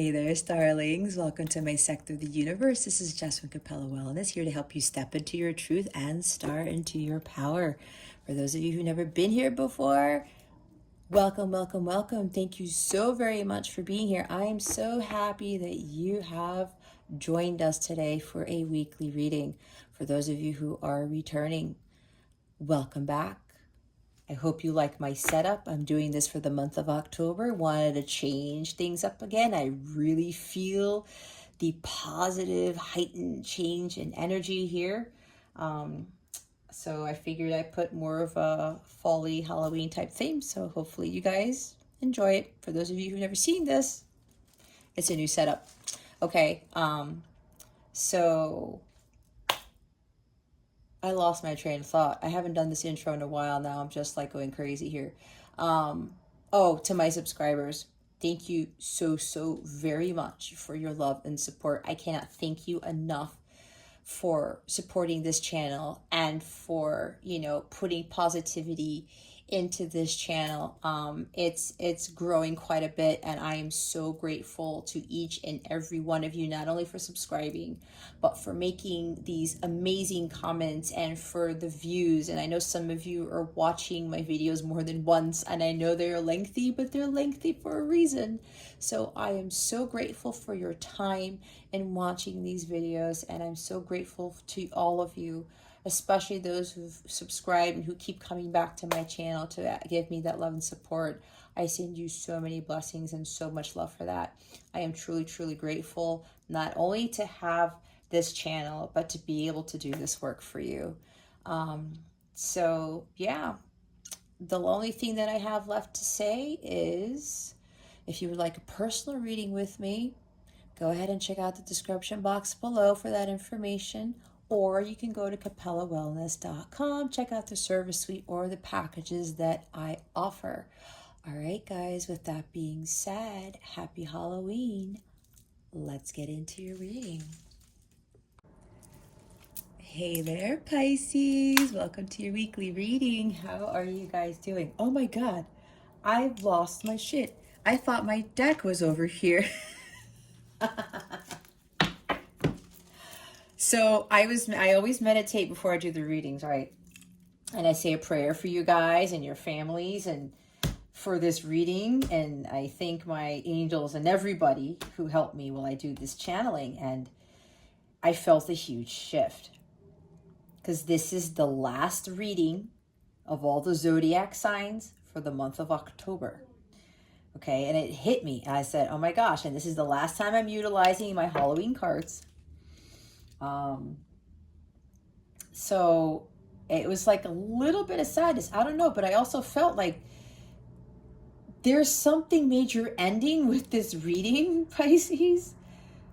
Hey there, starlings. Welcome to my sector of the universe. This is Jasmine Capella Wellness, here to help you step into your truth and start into your power. For those of you who've never been here before, welcome, welcome, welcome. Thank you so very much for being here. I am so happy that you have joined us today for a weekly reading. For those of you who are returning, welcome back. I hope you like my setup. I'm doing this for the month of October. Wanted to change things up again. I really feel the positive, heightened change in energy here. So I figured I'd put more of a fall-y Halloween type theme. So hopefully you guys enjoy it. For those of you who've never seen this, it's a new setup. Okay, so I lost my train of thought. I haven't done this intro in a while now. I'm just like going crazy here. To my subscribers, thank you so very much for your love and support. I cannot thank you enough for supporting this channel and for, putting positivity into this channel. It's growing quite a bit, and I am so grateful to each and every one of you, not only for subscribing, but for making these amazing comments and for the views. And I know some of you are watching my videos more than once, and I know they're lengthy, but they're lengthy for a reason. So I am so grateful for your time in watching these videos, and I'm so grateful to all of you, especially those who've subscribed and who keep coming back to my channel to give me that love and support. I send you so many blessings and so much love for that. I am truly grateful, not only to have this channel, but to be able to do this work for you. So yeah, the only thing that I have left to say is, if you would like a personal reading with me, go ahead and check out the description box below for that information. Or you can go to capellawellness.com, check out the service suite or the packages that I offer. All right, guys, with that being said, happy Halloween. Let's get into your reading. Hey there, Pisces. Welcome to your weekly reading. How are you guys doing? Oh my God, I've lost my shit. I thought my deck was over here. So I always meditate before I do the readings, right? And I say a prayer for you guys and your families and for this reading. And I thank my angels and everybody who helped me while I do this channeling. And I felt a huge shift, because this is the last reading of all the zodiac signs for the month of October. Okay, and it hit me. I said, oh my gosh, and this is the last time I'm utilizing my Halloween cards. So it was like a little bit of sadness. I don't know, but I also felt like there's something major ending with this reading, Pisces,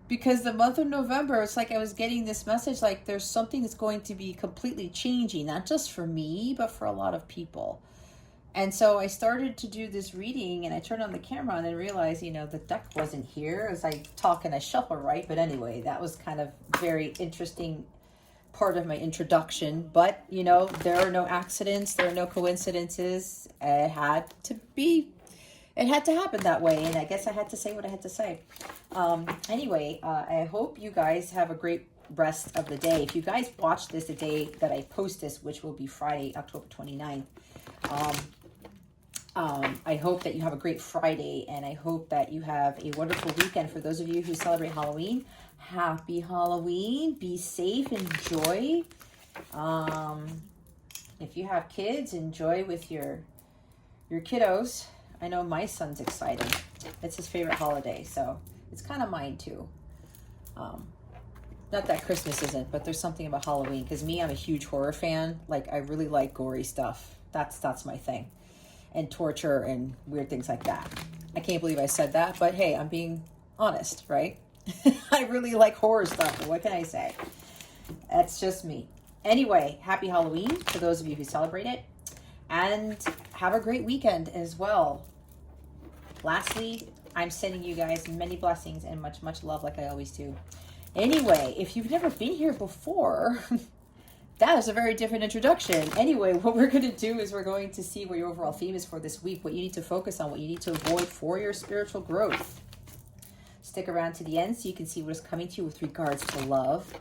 because the month of November, it's like I was getting this message, like there's something that's going to be completely changing, not just for me, but for a lot of people. And so I started to do this reading, and I turned on the camera and then realized, the deck wasn't here as I talk and I shuffle, right? But anyway, that was kind of very interesting part of my introduction. But, there are no accidents. There are no coincidences. It had to happen that way. And I guess I had to say what I had to say. Anyway, I hope you guys have a great rest of the day. If you guys watch this the day that I post this, which will be Friday, October 29th, I hope that you have a great Friday, and I hope that you have a wonderful weekend. For those of you who celebrate Halloween, happy Halloween. Be safe, enjoy. If you have kids, enjoy with your kiddos. I know my son's excited. It's his favorite holiday, so it's kind of mine too. Not that Christmas isn't, but there's something about Halloween, because I'm a huge horror fan. Like, I really like gory stuff. That's my thing. And torture and weird things like that. I can't believe I said that, but hey, I'm being honest, right? I really like horror stuff. What can I say? That's just me. Anyway, happy Halloween for those of you who celebrate it. And have a great weekend as well. Lastly, I'm sending you guys many blessings and much love, like I always do. Anyway, if you've never been here before, that is a very different introduction. Anyway, what we're going to do is we're going to see what your overall theme is for this week, what you need to focus on, what you need to avoid for your spiritual growth. stick around to the end so you can see what is coming to you with regards to love,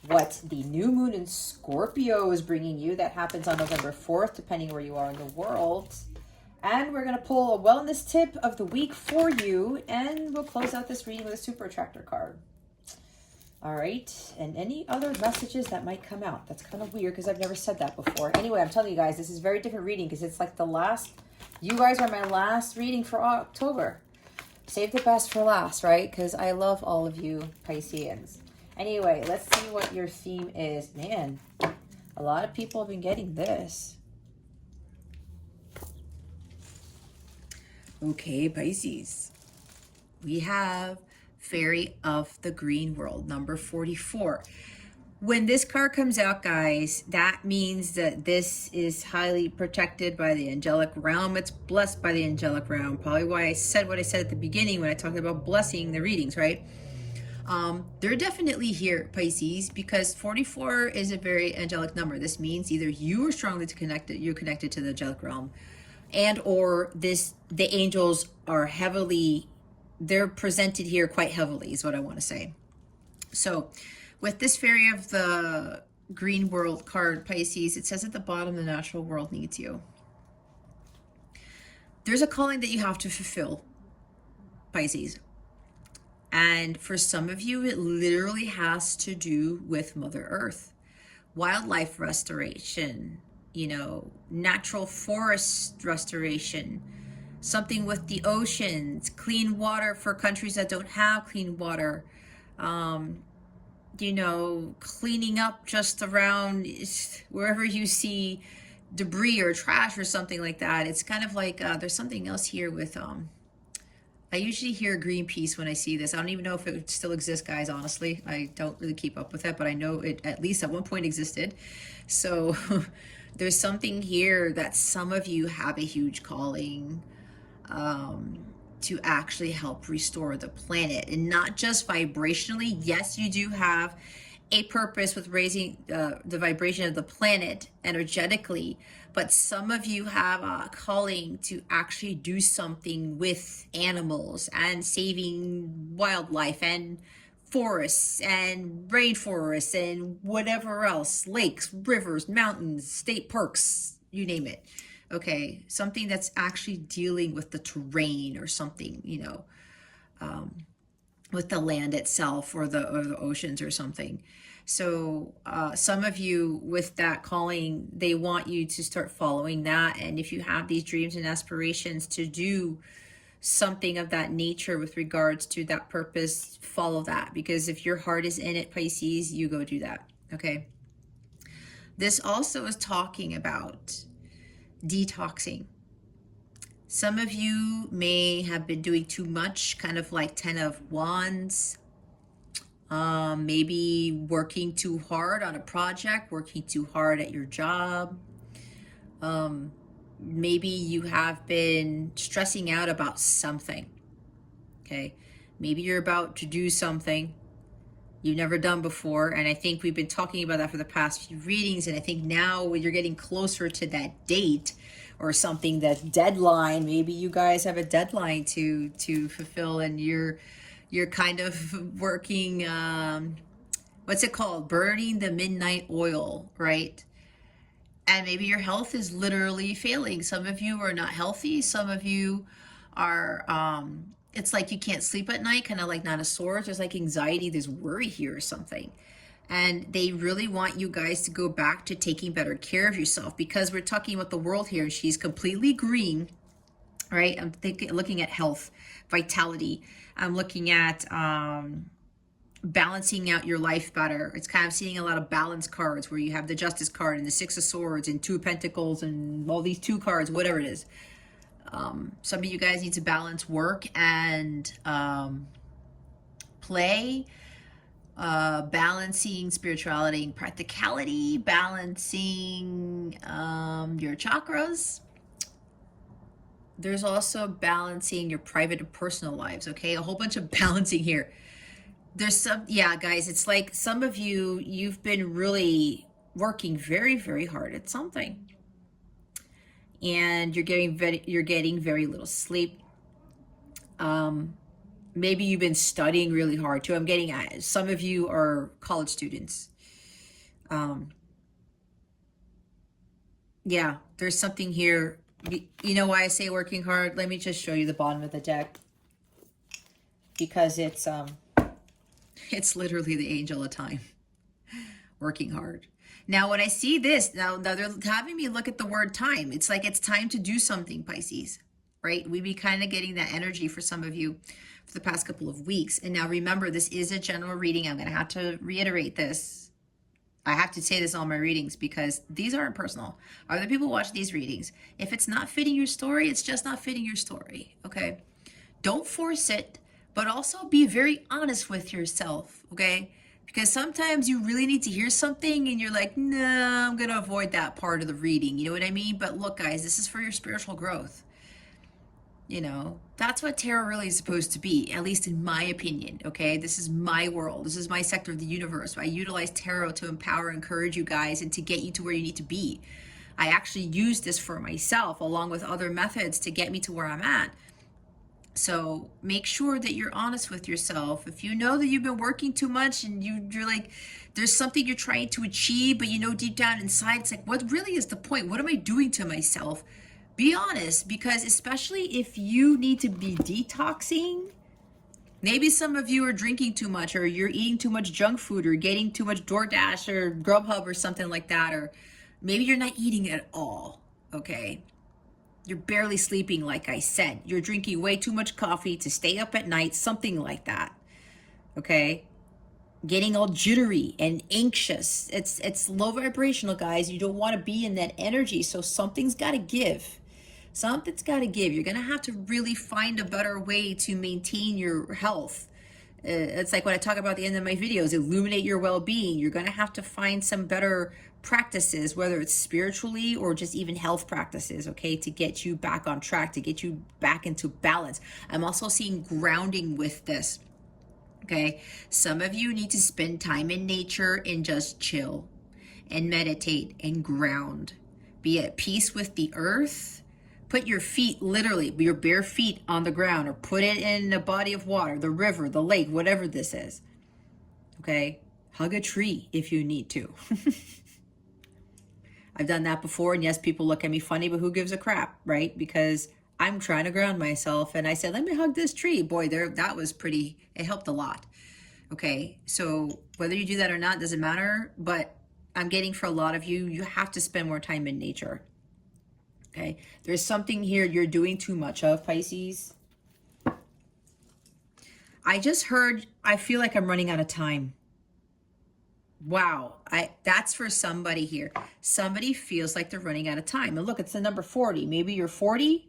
what the new moon in Scorpio is bringing you. That happens on November 4th, depending where you are in the world. And we're going to pull a wellness tip of the week for you, and we'll close out this reading with a super attractor card. All right, and any other messages that might come out. That's kind of weird because I've never said that before. Anyway, I'm telling you guys, this is a very different reading because it's like the last, you guys are my last reading for October. Save the best for last, right? Because I love all of you Pisceans. Anyway, let's see what your theme is. Man, a lot of people have been getting this. Okay, Pisces. We have Fairy of the Green World, number 44. When this card comes out, guys, that means that this is highly protected by the angelic realm. It's blessed by the angelic realm. Probably why I said what I said at the beginning when I talked about blessing the readings, right? They're definitely here, Pisces, because 44 is a very angelic number. This means either you are strongly connected, you're connected to the angelic realm, and or the angels are heavily, they're presented here quite heavily is what I want to say. So with this Fairy of the Green World card, Pisces, it says at the bottom, the natural world needs you. There's a calling that you have to fulfill, Pisces. And for some of you, it literally has to do with Mother Earth, wildlife restoration, you know, natural forest restoration, something with the oceans, clean water for countries that don't have clean water, you know, cleaning up just around wherever you see debris or trash or something like that. It's kind of like there's something else here with I usually hear Greenpeace when I see this. I don't even know if it still exists, guys, honestly. I don't really keep up with it, but I know it at least at one point existed. So there's something here that some of you have a huge calling to actually help restore the planet, and not just vibrationally. Yes, you do have a purpose with raising the vibration of the planet energetically, but some of you have a calling to actually do something with animals and saving wildlife and forests and rainforests and whatever else, lakes, rivers, mountains, state parks, you name it. Okay, something that's actually dealing with the terrain or something, you know, with the land itself or the oceans or something. So some of you with that calling, they want you to start following that. And if you have these dreams and aspirations to do something of that nature with regards to that purpose, follow that. Because if your heart is in it, Pisces, you go do that. Okay. This also is talking about detoxing. Some of you may have been doing too much, kind of like 10 of Wands, maybe working too hard on a project, working too hard at your job. Maybe you have been stressing out about something, okay? Maybe you're about to do something you've never done before, and I think we've been talking about that for the past few readings, and I think now when you're getting closer to that date or something, that deadline, maybe you guys have a deadline to fulfill, and you're kind of working, what's it called? Burning the midnight oil, right? And maybe your health is literally failing. Some of you are not healthy. Some of you are, it's like you can't sleep at night, kind of like Nine of Swords. There's like anxiety, there's worry here or something. And they really want you guys to go back to taking better care of yourself, because we're talking about the world here. She's completely green, right? I'm looking at health, vitality. I'm looking at balancing out your life better. It's kind of seeing a lot of balance cards where you have the Justice card and the Six of Swords and Two of Pentacles and all these two cards, whatever it is. Some of you guys need to balance work and play, balancing spirituality and practicality, balancing your chakras. There's also balancing your private and personal lives, okay? A whole bunch of balancing here. There's some, yeah, guys, it's like some of you, you've been really working very, very hard at something. And you're getting very little sleep. Maybe you've been studying really hard too. I'm getting at some of you are college students. Yeah, there's something here. You know why I say working hard? Let me just show you the bottom of the deck, because it's literally the angel of time, working hard. Now, when I see this, now they're having me look at the word time. It's like it's time to do something, Pisces, right? We be kind of getting that energy for some of you for the past couple of weeks. And now remember, this is a general reading. I'm going to have to reiterate this. I have to say this in all my readings because these aren't personal. Other people watch these readings. If it's not fitting your story, it's just not fitting your story, okay? Don't force it, but also be very honest with yourself, okay? Because sometimes you really need to hear something and you're like, nah, I'm going to avoid that part of the reading. You know what I mean? But look, guys, this is for your spiritual growth. You know, that's what tarot really is supposed to be, at least in my opinion, okay? This is my world. This is my sector of the universe. I utilize tarot to empower, encourage you guys, and to get you to where you need to be. I actually use this for myself, along with other methods, to get me to where I'm at. So make sure that you're honest with yourself. If you know that you've been working too much and you're like, there's something you're trying to achieve, but you know deep down inside, it's like, what really is the point? What am I doing to myself? Be honest, because especially if you need to be detoxing, maybe some of you are drinking too much, or you're eating too much junk food, or getting too much DoorDash or Grubhub or something like that, or maybe you're not eating at all, okay? You're barely sleeping, like I said. You're drinking way too much coffee to stay up at night, something like that, okay? Getting all jittery and anxious. It's low vibrational, guys. You don't want to be in that energy, so something's got to give. Something's got to give. You're going to have to really find a better way to maintain your health. It's like what I talk about at the end of my videos, illuminate your well-being. You're going to have to find some better practices, whether it's spiritually or just even health practices, okay, to get you back on track, to get you back into balance. I'm also seeing grounding with this, okay? Some of you need to spend time in nature and just chill and meditate and ground. Be at peace with the earth. Put your feet, literally, your bare feet on the ground, or put it in a body of water, the river, the lake, whatever this is. Okay? Hug a tree if you need to. I've done that before, and yes, people look at me funny, but who gives a crap, right? Because I'm trying to ground myself, and I said, let me hug this tree. Boy, that was pretty, it helped a lot. Okay? So whether you do that or not doesn't matter, but I'm getting for a lot of you, you have to spend more time in nature. Okay, there's something here you're doing too much of, Pisces. I just heard, I feel like I'm running out of time. Wow, that's for somebody here. Somebody feels like they're running out of time. And look, it's the number 40. Maybe you're 40.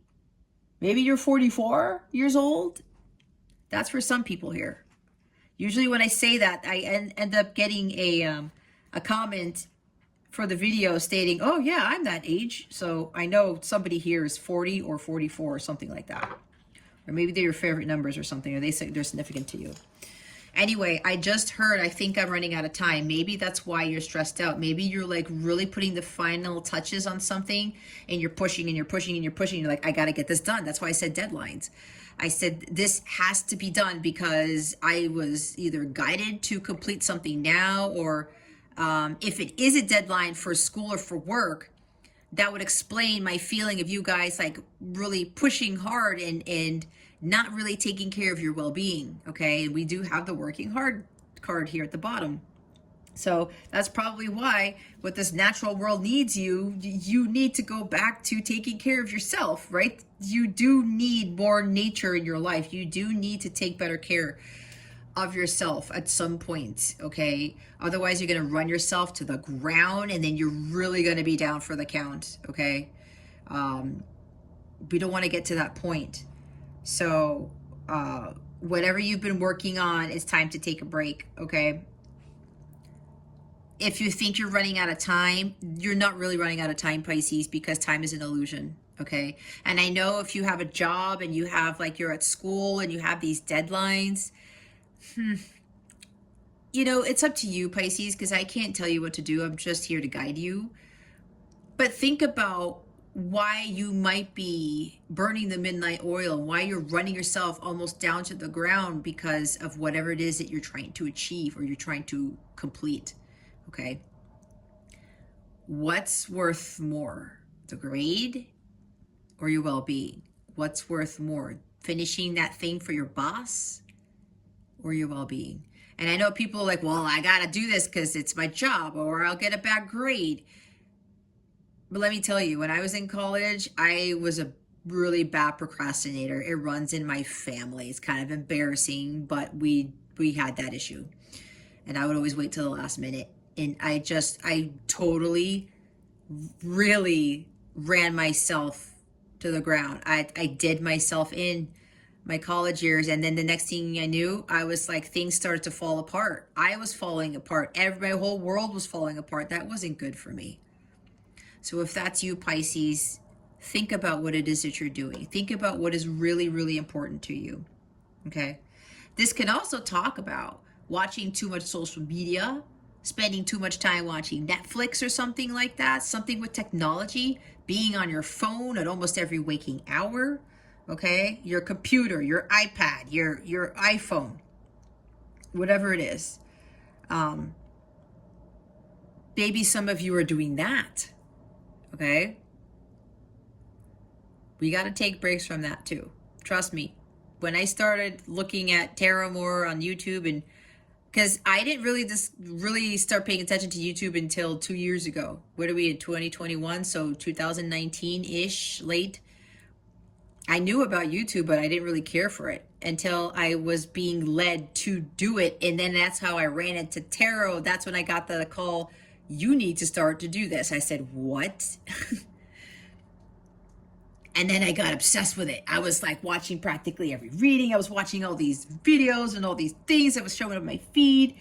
Maybe you're 44 years old. That's for some people here. Usually when I say that, I end up getting a comment for the video stating, oh yeah, I'm that age. So I know somebody here is 40 or 44 or something like that. Or maybe they're your favorite numbers or something, or they say they're significant to you. Anyway, I just heard, I think I'm running out of time. Maybe that's why you're stressed out. Maybe you're like really putting the final touches on something, and you're pushing and you're pushing and you're pushing. You're like, I got to get this done. That's why I said deadlines. I said this has to be done because I was either guided to complete something now, or if it is a deadline for school or for work, that would explain my feeling of you guys like really pushing hard and not really taking care of your well-being, okay? We do have the working hard card here at the bottom. So that's probably why what this natural world needs you need to go back to taking care of yourself, right? You do need more nature in your life. You do need to take better care of yourself at some point, okay? Otherwise, you're going to run yourself to the ground, and then you're really going to be down for the count, okay? We don't want to get to that point. So whatever you've been working on, it's time to take a break, okay? If you think you're running out of time, you're not really running out of time, Pisces, because time is an illusion, okay? And I know if you have a job and you have, like, you're at school and you have these deadlines, you know, it's up to you, Pisces, because I can't tell you what to do. I'm just here to guide you. But think about why you might be burning the midnight oil, why you're running yourself almost down to the ground because of whatever it is that you're trying to achieve or you're trying to complete. Okay. What's worth more, the grade or your well-being? What's worth more, finishing that thing for your boss or your well-being? And I know people are like, well, I gotta do this because it's my job or I'll get a bad grade. But let me tell you, when I was in college, I was a really bad procrastinator. It runs in my family. It's kind of embarrassing, but we had that issue. And I would always wait till the last minute. And I totally really ran myself to the ground. I did myself in my college years, and then the next thing I knew, I was like, things started to fall apart. I was falling apart. My whole world was falling apart. That wasn't good for me. So if that's you, Pisces, think about what it is that you're doing. Think about what is really, really important to you. Okay. This can also talk about watching too much social media, spending too much time watching Netflix or something like that, something with technology, being on your phone at almost every waking hour. Okay. Your computer, your iPad, your iPhone, whatever it is. Maybe some of you are doing that. Okay. We got to take breaks from that too. Trust me. When I started looking at tarot more on YouTube, and because I didn't really start paying attention to YouTube until 2 years ago. What are we in 2021? So 2019-ish, late. I knew about YouTube, but I didn't really care for it until I was being led to do it. And then that's how I ran into tarot. That's when I got the call, you need to start to do this. I said, what? And then I got obsessed with it. I was like watching practically every reading. I was watching all these videos and all these things that was showing up on my feed.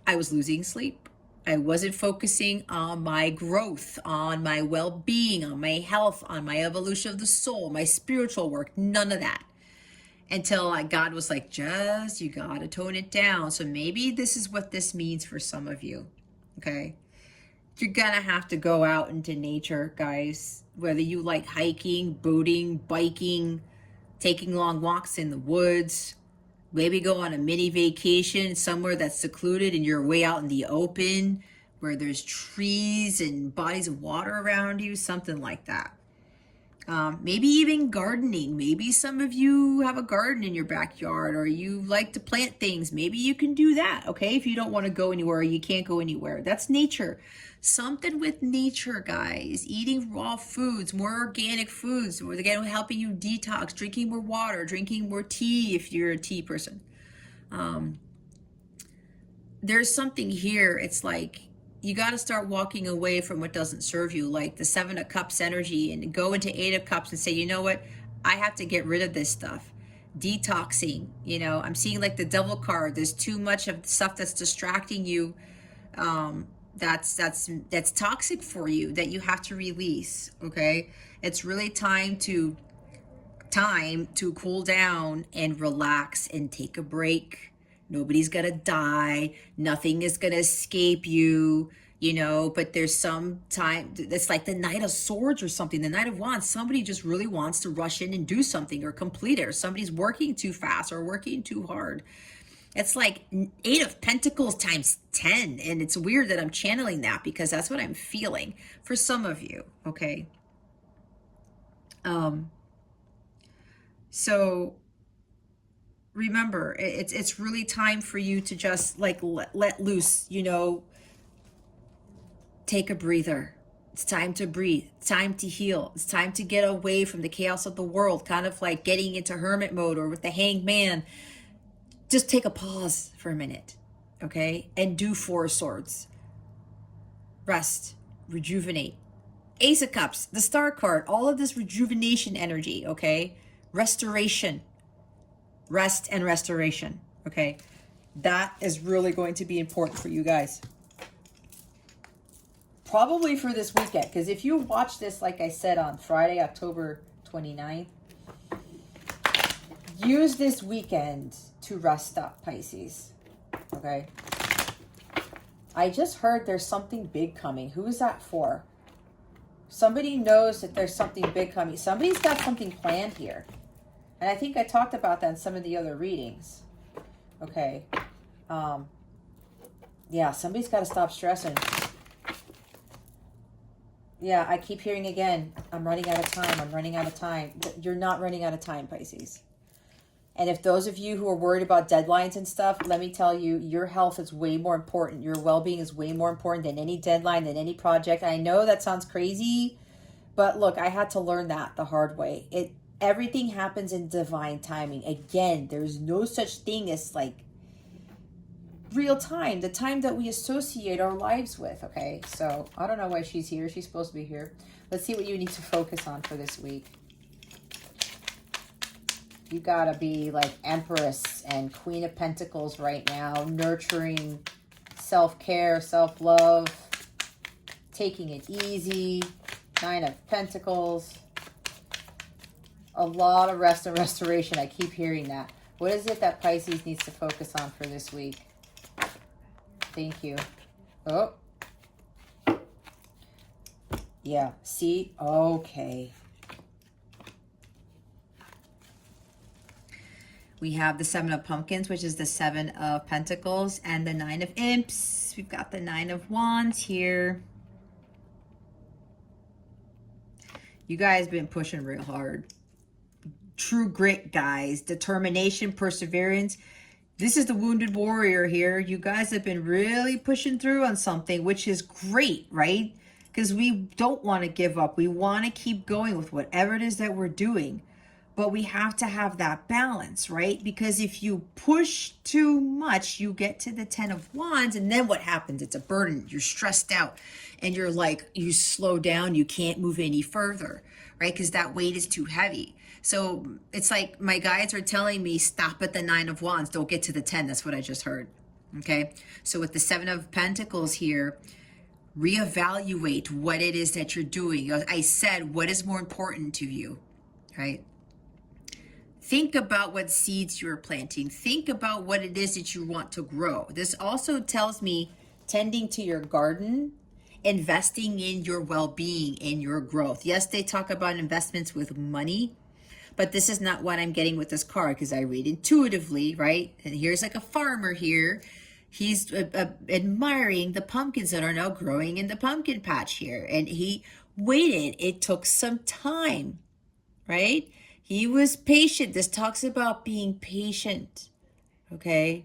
I was losing sleep. I wasn't focusing on my growth, on my well-being, on my health, on my evolution of the soul, my spiritual work, none of that. Until God was like, you gotta tone it down. So maybe this is what this means for some of you, okay? You're gonna have to go out into nature, guys. Whether you like hiking, boating, biking, taking long walks in the woods, maybe go on a mini vacation somewhere that's secluded and you're way out in the open where there's trees and bodies of water around you, something like that. Maybe even gardening. Maybe some of you have a garden in your backyard or you like to plant things. Maybe you can do that, okay? If you don't want to go anywhere or you can't go anywhere. That's nature. Something with nature, guys. Eating raw foods, more organic foods. Again, helping you detox, drinking more water, drinking more tea if you're a tea person. There's something here. It's like, you got to start walking away from what doesn't serve you, like the 7 of Cups energy, and go into 8 of Cups and say, you know what? I have to get rid of this stuff. Detoxing, you know, I'm seeing like the Devil card. There's too much of stuff that's distracting you. That's toxic for you that you have to release. Okay. It's really time to cool down and relax and take a break. Nobody's gonna die. Nothing is gonna escape you, you know, but there's some time, it's like the Knight of Swords or something, the Knight of Wands. Somebody just really wants to rush in and do something or complete it, or somebody's working too fast or working too hard. It's like 8 of Pentacles times 10. And it's weird that I'm channeling that because that's what I'm feeling for some of you, okay? So remember, it's really time for you to just like let loose, you know, take a breather. It's time to breathe. It's time to heal. It's time to get away from the chaos of the world, kind of like getting into hermit mode or with the Hanged Man. Just take a pause for a minute, okay? And do 4 of Swords. Rest, rejuvenate. Ace of Cups, the Star card, all of this rejuvenation energy, okay? Restoration. Rest and restoration, okay? That is really going to be important for you guys. Probably for this weekend, because if you watch this, like I said, on Friday, October 29th, use this weekend to rest up, Pisces, okay? I just heard there's something big coming. Who is that for? Somebody knows that there's something big coming. Somebody's got something planned here. And I think I talked about that in some of the other readings. Okay. Yeah, somebody's got to stop stressing. Yeah, I keep hearing again, I'm running out of time. I'm running out of time. You're not running out of time, Pisces. And if those of you who are worried about deadlines and stuff, let me tell you, your health is way more important. Your well-being is way more important than any deadline, than any project. I know that sounds crazy, but look, I had to learn that the hard way. Everything happens in divine timing. Again, there's no such thing as like real time, the time that we associate our lives with, okay? So I don't know why she's here. She's supposed to be here. Let's see what you need to focus on for this week. You gotta be like Empress and Queen of Pentacles right now, nurturing self-care, self-love, taking it easy. Nine of Pentacles. A lot of rest and restoration. I keep hearing that. What is it that Pisces needs to focus on for this week? Thank you. Oh. Yeah, see? Okay. We have the Seven of Pumpkins, which is the Seven of Pentacles, and the Nine of Imps. We've got the Nine of Wands here. You guys been pushing real hard. True grit, guys. Determination, perseverance. This is the wounded warrior here. You guys have been really pushing through on something, which is great, right? Because we don't want to give up. We want to keep going with whatever it is that we're doing. But we have to have that balance, right? Because if you push too much, you get to the Ten of Wands, and then what happens? It's a burden. You're stressed out, and you're like, you slow down. You can't move any further, right? Because that weight is too heavy. So it's like my guides are telling me, stop at the Nine of Wands. Don't get to the 10. That's what I just heard, okay? So with the Seven of Pentacles here, reevaluate what it is that you're doing. I said, what is more important to you, right? Think about what seeds you're planting. Think about what it is that you want to grow. This also tells me tending to your garden, investing in your well-being and your growth. Yes, they talk about investments with money, but this is not what I'm getting with this card because I read intuitively, right? And here's like a farmer here. He's admiring the pumpkins that are now growing in the pumpkin patch here. And he waited. It took some time, right? He was patient. This talks about being patient, okay?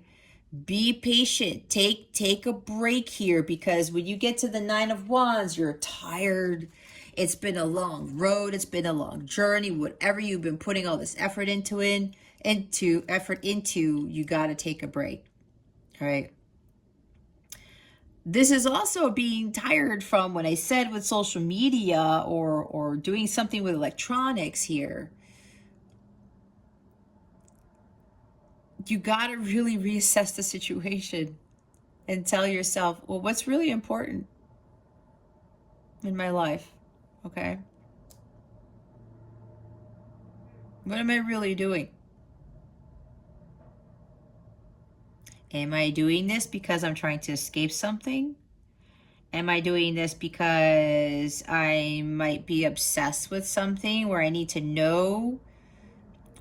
Be patient. Take a break here because when you get to the Nine of Wands, you're tired. It's been a long road. It's been a long journey. Whatever you've been putting all this effort into, you got to take a break, all right? This is also being tired from when I said with social media or doing something with electronics here. You got to really reassess the situation and tell yourself, well, what's really important in my life, okay? What am I really doing? Am I doing this because I'm trying to escape something? Am I doing this because I might be obsessed with something where I need to know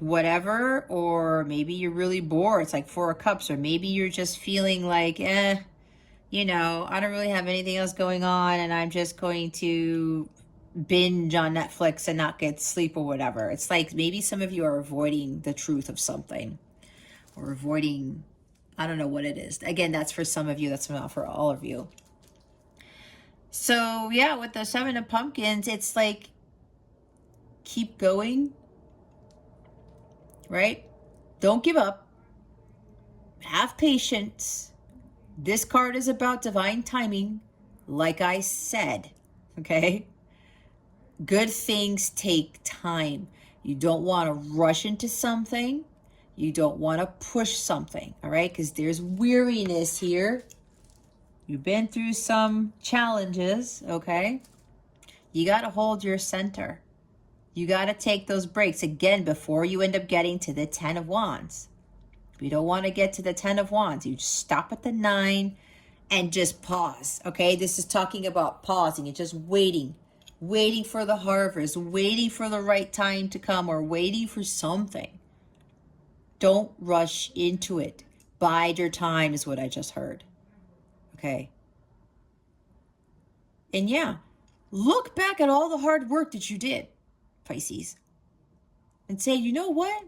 whatever? Or maybe you're really bored. It's like Four of Cups. Or maybe you're just feeling like, you know, I don't really have anything else going on and I'm just going to binge on Netflix and not get sleep or whatever. It's like maybe some of you are avoiding the truth of something or avoiding, I don't know what it is. Again, that's for some of you. That's not for all of you. So yeah, with the Seven of Pumpkins, it's like, keep going, right? Don't give up. Have patience. This card is about divine timing, like I said, okay? Good things take time. You don't want to rush into something. You don't want to push something, all right? Because there's weariness here. You've been through some challenges, okay? You got to hold your center. You got to take those breaks, again, before you end up getting to the Ten of Wands. We don't want to get to the Ten of Wands. You stop at the 9 and just pause, okay? This is talking about pausing and just waiting. waiting for the harvest, waiting for the right time to come, or waiting for something. Don't rush into it. Bide your time is what I just heard. Okay. And yeah, look back at all the hard work that you did, Pisces, and say, you know what?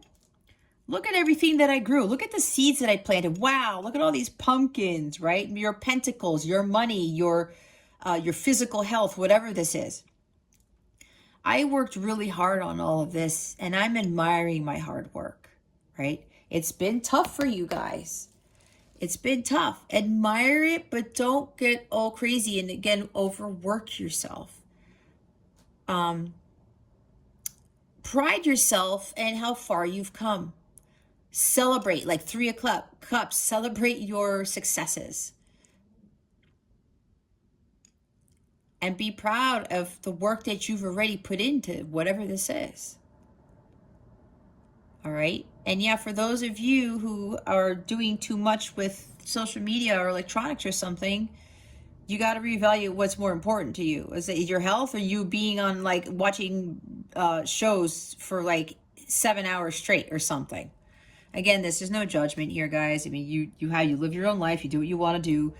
Look at everything that I grew. Look at the seeds that I planted. Wow, look at all these pumpkins, right? Your pentacles, your money, your physical health, whatever this is. I worked really hard on all of this, and I'm admiring my hard work, right? It's been tough for you guys. It's been tough. Admire it, but don't get all crazy and, again, overwork yourself. Pride yourself in how far you've come. Celebrate, like 3 o'clock cups, celebrate your successes. And be proud of the work that you've already put into whatever this is. All right? And yeah, for those of you who are doing too much with social media or electronics or something, you got to reevaluate what's more important to you. Is it your health, or you being on, like, watching shows for like 7 hours straight or something? Again, this is no judgment here, guys. I mean, you live your own life, you do what you want to do,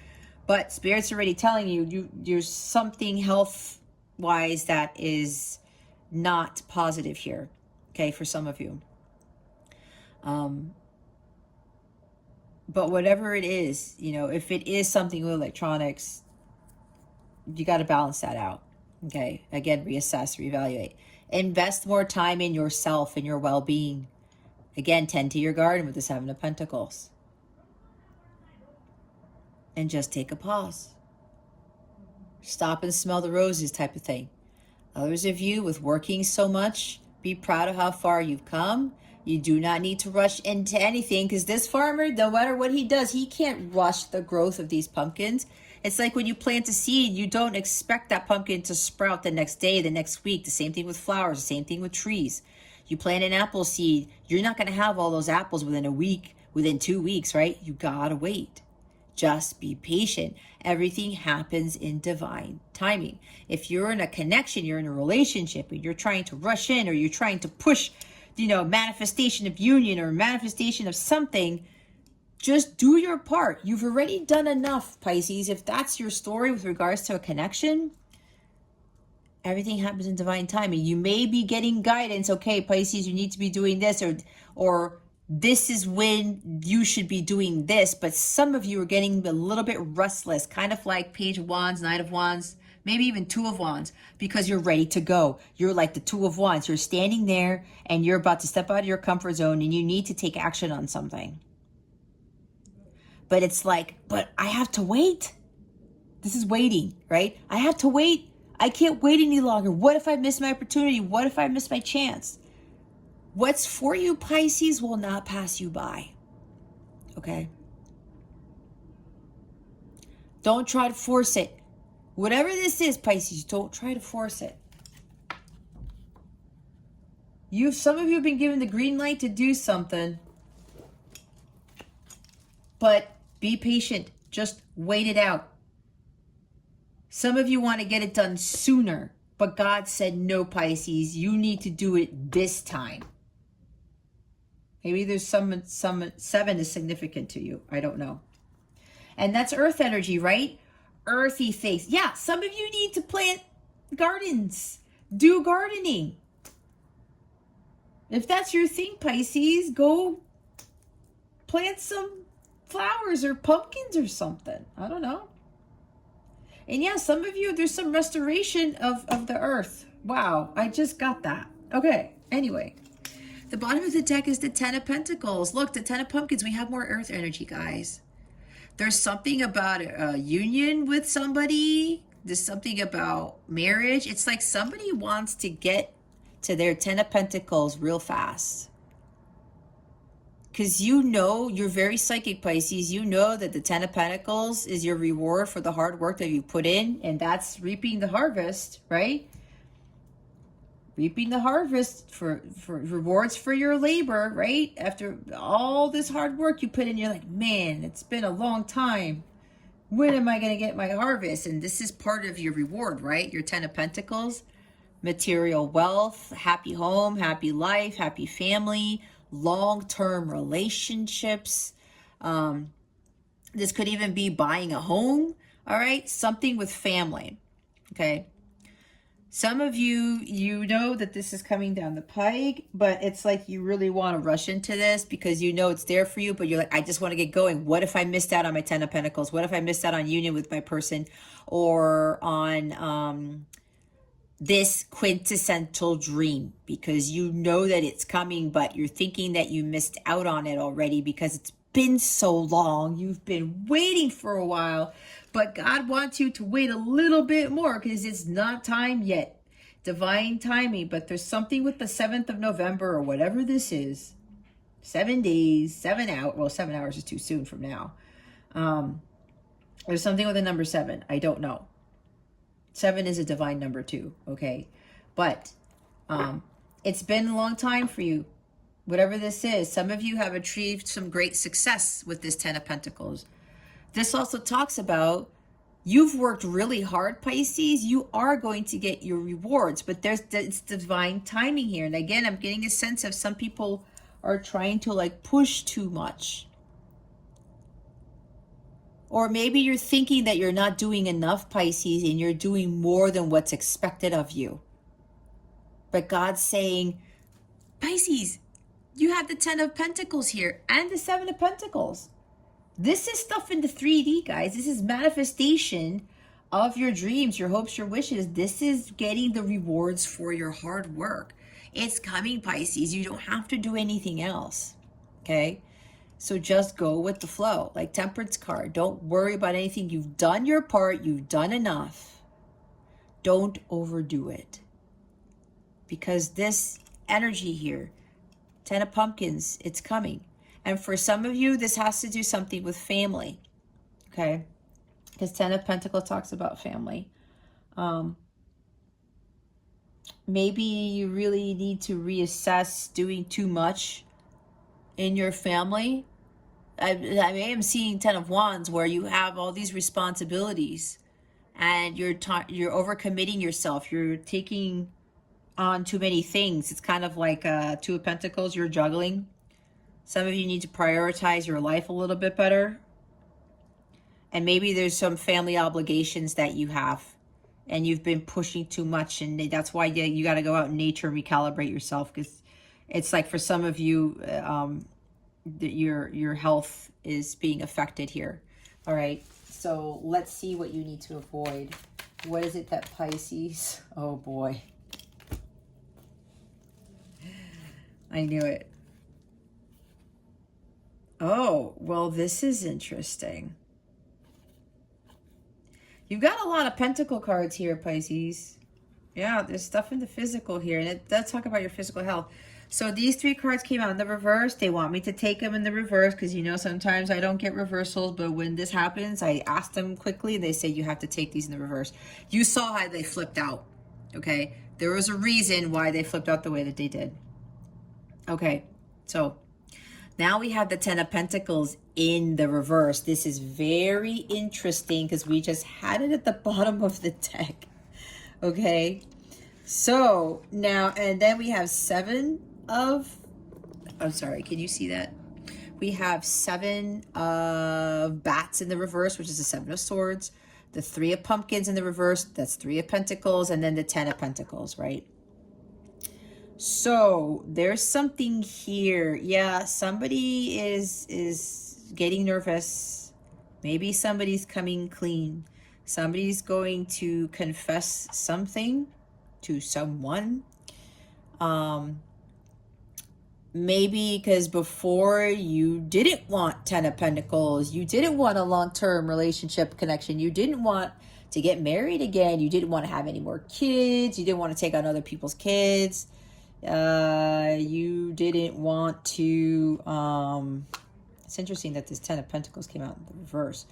but Spirit's already telling you there's something health-wise that is not positive here, okay, for some of you. But whatever it is, you know, if it is something with electronics, you got to balance that out, okay? Again, reassess, reevaluate. Invest more time in yourself and your well-being. Again, tend to your garden with the 7 of Pentacles. And just take a pause. Stop and smell the roses type of thing. Others of you with working so much, be proud of how far you've come. You do not need to rush into anything, because this farmer, no matter what he does, he can't rush the growth of these pumpkins. It's like when you plant a seed, you don't expect that pumpkin to sprout the next day, the next week. The same thing with flowers, the same thing with trees. You plant an apple seed, you're not going to have all those apples within a week, within 2 weeks, right? You gotta wait. Just be patient. Everything happens in divine timing. If you're in a connection, you're in a relationship, and you're trying to rush in, or you're trying to push, you know, manifestation of union or manifestation of something, just do your part. You've already done enough, Pisces. If that's your story with regards to a connection, everything happens in divine timing. You may be getting guidance. Okay, Pisces, you need to be doing this, or this is when you should be doing this. But some of you are getting a little bit restless, kind of like Page of Wands, Knight of Wands, maybe even Two of Wands, because you're ready to go. You're like the Two of Wands. You're standing there and you're about to step out of your comfort zone, and you need to take action on something. But it's like, but I have to wait. This is waiting, right? I have to wait. I can't wait any longer. What if I miss my opportunity? What if I miss my chance? What's for you, Pisces, will not pass you by. Okay? Don't try to force it. Whatever this is, Pisces, don't try to force it. Some of you have been given the green light to do something, but be patient. Just wait it out. Some of you want to get it done sooner, but God said, no, Pisces, you need to do it this time. Maybe there's some 7 is significant to you. I don't know. And that's earth energy, right? Earthy things. Yeah, some of you need to plant gardens. Do gardening. If that's your thing, Pisces, go plant some flowers or pumpkins or something. I don't know. And yeah, some of you, there's some restoration of the earth. Wow, I just got that. Okay, anyway. The bottom of the deck is the 10 of Pentacles. Look, the 10 of Pumpkins, we have more earth energy, guys. There's something about a union with somebody. There's something about marriage. It's like somebody wants to get to their 10 of Pentacles real fast. Because you know, you're very psychic, Pisces. You know that the 10 of Pentacles is your reward for the hard work that you put in. And that's reaping the harvest, right? Reaping the harvest for rewards for your labor, right? After all this hard work you put in, you're like, man, it's been a long time. When am I going to get my harvest? And this is part of your reward, right? Your 10 of Pentacles. material wealth, happy home, happy life, happy family, long-term relationships. This could even be buying a home, all right? Something with family, okay? Some of you, you know that this is coming down the pike, but it's like you really want to rush into this because you know it's there for you, but you're like, I just want to get going. What if I missed out on my 10 of Pentacles? What if I missed out on union with my person, or on this quintessential dream? Because you know that it's coming, but you're thinking that you missed out on it already because it's been so long. You've been waiting for a while, but God wants you to wait a little bit more because it's not time yet. Divine timing. But there's something with the 7th of November or whatever this is. 7 days, 7 hours. Well, 7 hours is too soon from now. There's something with the number 7. I don't know. 7 is a divine number too, okay? But it's been a long time for you. Whatever this is, some of you have achieved some great success with this 10 of Pentacles. This also talks about you've worked really hard, Pisces. You are going to get your rewards, but it's divine timing here. And again, I'm getting a sense of some people are trying to like push too much. Or maybe you're thinking that you're not doing enough, Pisces, and you're doing more than what's expected of you. But God's saying, Pisces, you have the 10 of Pentacles here and the 7 of Pentacles. This is stuff in the 3D, guys. This is manifestation of your dreams, your hopes, your wishes. This is getting the rewards for your hard work. It's coming, Pisces. You don't have to do anything else, okay? So just go with the flow, like Temperance card. Don't worry about anything. You've done your part. You've done enough. Don't overdo it. Because this energy here, 10 of Pumpkins, it's coming. And for some of you, this has to do something with family, okay? Because 10 of Pentacles talks about family. Maybe you really need to reassess doing too much in your family. I am seeing 10 of Wands where you have all these responsibilities and you're overcommitting yourself. You're taking on too many things. It's kind of like 2 of Pentacles, you're juggling. Some of you need to prioritize your life a little bit better. And maybe there's some family obligations that you have and you've been pushing too much, and that's why you got to go out in nature and recalibrate yourself, because it's like for some of you, your health is being affected here. All right, so let's see what you need to avoid. What is it that Pisces? Oh boy, I knew it. Oh, well, this is interesting. You've got a lot of pentacle cards here, Pisces. Yeah, there's stuff in the physical here, and it does talk about your physical health. So these 3 cards came out in the reverse. They want me to take them in the reverse because, you know, sometimes I don't get reversals, but when this happens, I ask them quickly. They say you have to take these in the reverse. You saw how they flipped out, okay? There was a reason why they flipped out the way that they did. Okay, so now we have the 10 of Pentacles in the reverse. This is very interesting because we just had it at the bottom of the deck. Okay, so now, and then we have 7 of, I'm sorry, can you see that? We have 7 of Bats in the reverse, which is the 7 of Swords. The 3 of Pumpkins in the reverse, that's 3 of Pentacles, and then the 10 of Pentacles, right? So there's something here. Yeah, somebody is getting nervous. Maybe somebody's coming clean. Somebody's going to confess something to someone. Maybe because before you didn't want 10 of Pentacles. You didn't want a long-term relationship connection. You didn't want to get married again. You didn't want to have any more kids. You didn't want to take on other people's kids. You didn't want to, it's interesting that this 10 of Pentacles came out in the reverse.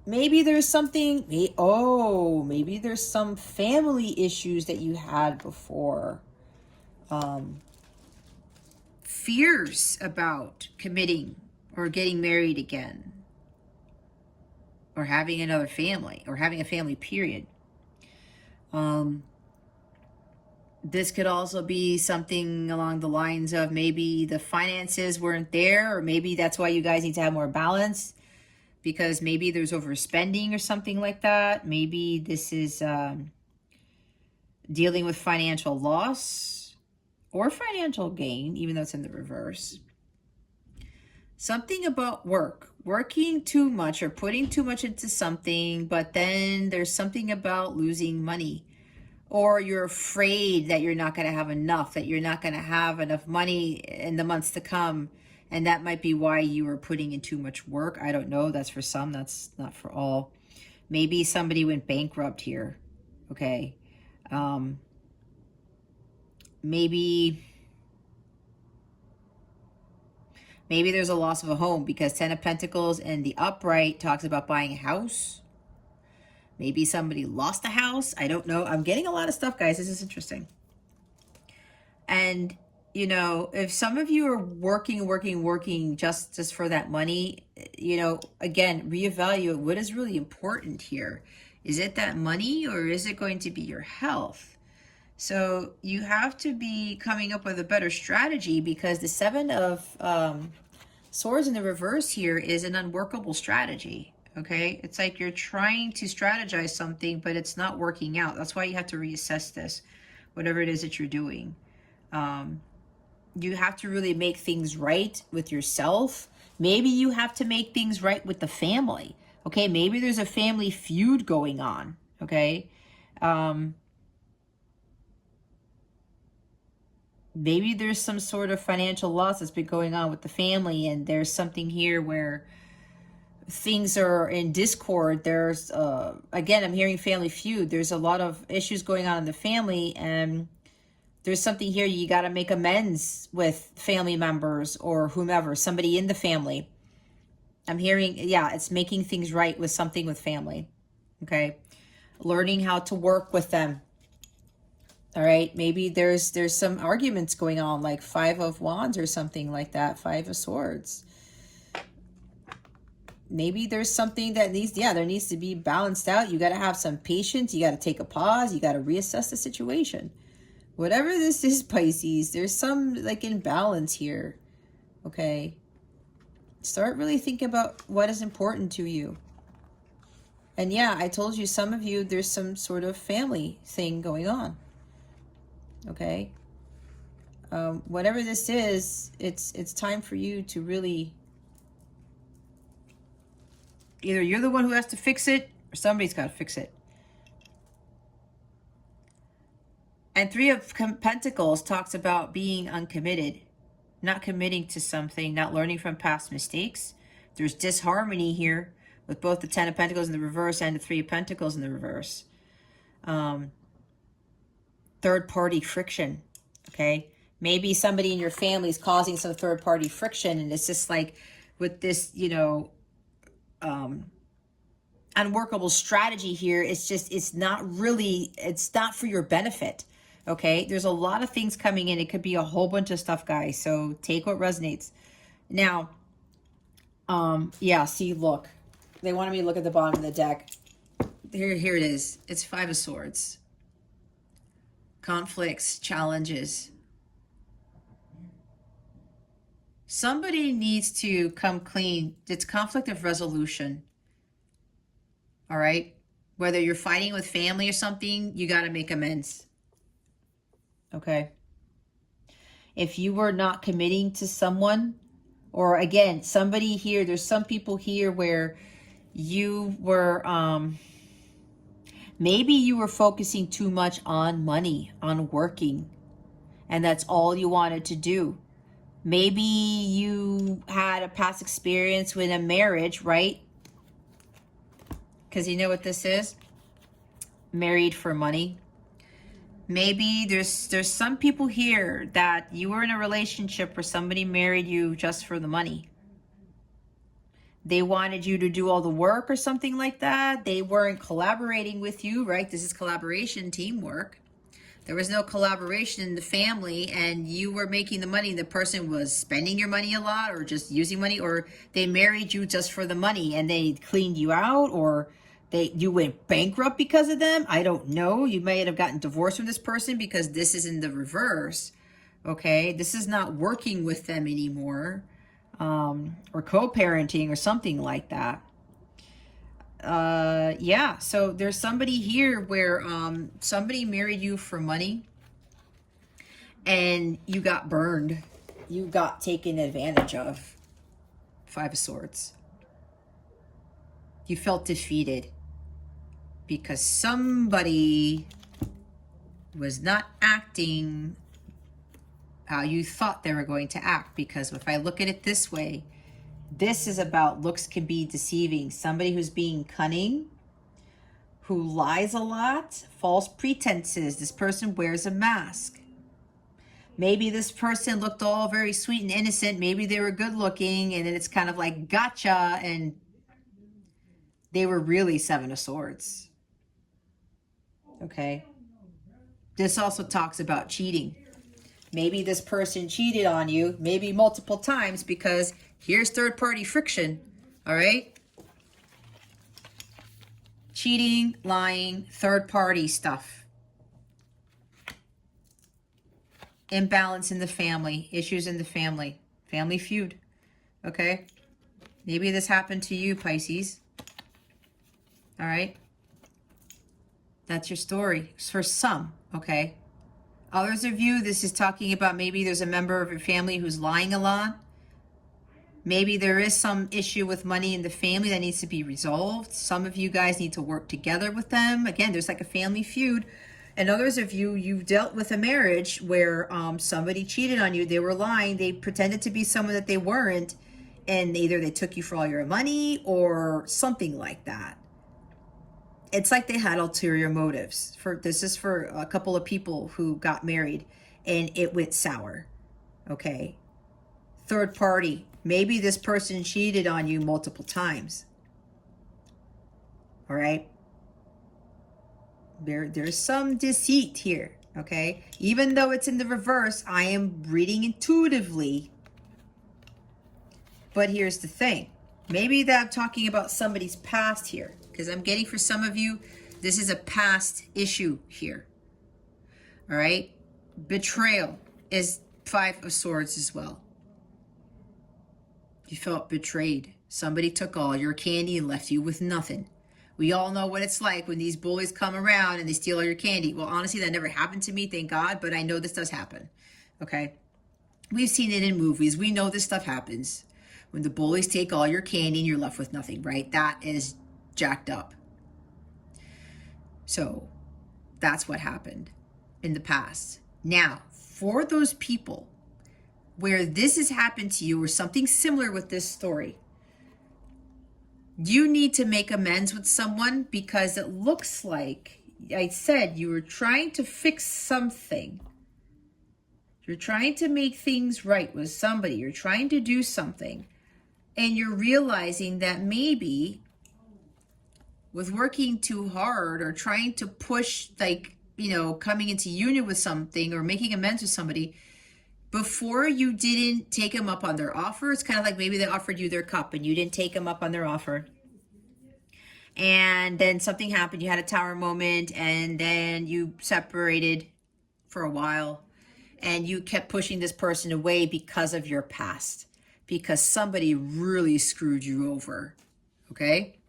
Maybe there's something, maybe there's some family issues that you had before. Fears about committing or getting married again, or having another family, or having a family period. This could also be something along the lines of maybe the finances weren't there, or maybe that's why you guys need to have more balance, because maybe there's overspending or something like that. Maybe this is dealing with financial loss or financial gain, even though it's in the reverse. Something about working too much or putting too much into something, but then there's something about losing money. Or you're afraid that you're not going to have enough, that you're not going to have enough money in the months to come. And that might be why you are putting in too much work. I don't know. That's for some. That's not for all. Maybe somebody went bankrupt here. Okay. Maybe there's a loss of a home, because Ten of Pentacles and the upright talks about buying a house. Maybe somebody lost a house. I don't know. I'm getting a lot of stuff, guys. This is interesting. And, you know, if some of you are working just for that money, you know, again, reevaluate what is really important here. Is it that money, or is it going to be your health? So you have to be coming up with a better strategy, because the Seven of Swords in the reverse here is an unworkable strategy. Okay, it's like you're trying to strategize something, but it's not working out. That's why you have to reassess this, whatever it is that you're doing. You have to really make things right with yourself. Maybe you have to make things right with the family. Okay, maybe there's a family feud going on. Okay, maybe there's some sort of financial loss that's been going on with the family, and there's something here where things are in discord. There's again, I'm hearing family feud. There's a lot of issues going on in the family, and there's something here you got to make amends with family members or whomever, somebody in the family. I'm hearing, yeah, it's making things right with something with family. Okay, learning how to work with them. All right, maybe there's some arguments going on, like Five of Wands or something like that, Five of Swords. Maybe there's something that needs, yeah, there needs to be balanced out. You got to have some patience. You got to take a pause. You got to reassess the situation. Whatever this is, Pisces, there's some like imbalance here. Okay. Start really thinking about what is important to you. And yeah, I told you, some of you, there's some sort of family thing going on. Okay. Whatever this is, it's time for you to really, either you're the one who has to fix it, or somebody's got to fix it. And Three of Pentacles talks about being uncommitted, not committing to something, not learning from past mistakes. There's disharmony here with both the Ten of Pentacles in the reverse and the Three of Pentacles in the reverse. Third-party friction, okay? Maybe somebody in your family is causing some third-party friction, and it's just like with this, you know, unworkable strategy here. It's just, it's not for your benefit. Okay, there's a lot of things coming in. It could be a whole bunch of stuff, guys. So take what resonates. Now, yeah, see, look. They wanted me to look at the bottom of the deck. Here it is. It's Five of Swords. Conflicts, challenges. Somebody needs to come clean. It's conflict of resolution. All right? Whether you're fighting with family or something, you got to make amends. Okay. If you were not committing to someone, or again, somebody here, there's some people here where you were, maybe you were focusing too much on money, on working, and that's all you wanted to do. Maybe you had a past experience with a marriage, right? Because you know what this is? Married for money. Maybe there's some people here that you were in a relationship where somebody married you just for the money. They wanted you to do all the work or something like that. They weren't collaborating with you, right? This is collaboration, teamwork. There was no collaboration in the family, and you were making the money. The person was spending your money a lot, or just using money, or they married you just for the money and they cleaned you out, or You went bankrupt because of them. I don't know. You may have gotten divorced from this person because this is in the reverse. Okay, this is not working with them anymore, or co-parenting or something like that. Yeah, so there's somebody here where somebody married you for money and you got burned. You got taken advantage of. Five of Swords. You felt defeated because somebody was not acting how you thought they were going to act. Because if I look at it this way, this is about looks can be deceiving. Somebody who's being cunning, who lies a lot, false pretenses. This person wears a mask. Maybe this person looked all very sweet and innocent. Maybe they were good looking, and then it's kind of like gotcha, and they were really Seven of Swords. Okay. This also talks about cheating. Maybe this person cheated on you, maybe multiple times, because here's third-party friction, all right? Cheating, lying, third-party stuff. Imbalance in the family, issues in the family, family feud, okay? Maybe this happened to you, Pisces, all right? That's your story for some, okay? Others of you, this is talking about maybe there's a member of your family who's lying a lot. Maybe there is some issue with money in the family that needs to be resolved. Some of you guys need to work together with them. Again, there's like a family feud. And others of you, you've dealt with a marriage where somebody cheated on you. They were lying. They pretended to be someone that they weren't. And either they took you for all your money or something like that. It's like they had ulterior motives. This is for a couple of people who got married and it went sour. Okay. Third party. Maybe this person cheated on you multiple times. All right. There's some deceit here. Okay. Even though it's in the reverse, I am reading intuitively. But here's the thing. Maybe that I'm talking about somebody's past here. Because I'm getting for some of you, this is a past issue here. All right. Betrayal is Five of Swords as well. You felt betrayed. Somebody took all your candy and left you with nothing. We all know what it's like when these bullies come around and they steal all your candy. Well, honestly, that never happened to me, thank God, but I know this does happen. Okay. We've seen it in movies. We know this stuff happens. When the bullies take all your candy and you're left with nothing, right? That is jacked up. So that's what happened in the past. Now, for those people where this has happened to you or something similar with this story, you need to make amends with someone because it looks like, I said, you were trying to fix something. You're trying to make things right with somebody. You're trying to do something. And you're realizing that maybe with working too hard or trying to push, like, you know, coming into union with something or making amends with somebody, before you didn't take them up on their offer. It's kind of like maybe they offered you their cup and you didn't take them up on their offer. And then something happened. You had a tower moment and then you separated for a while and you kept pushing this person away because of your past, because somebody really screwed you over. Okay.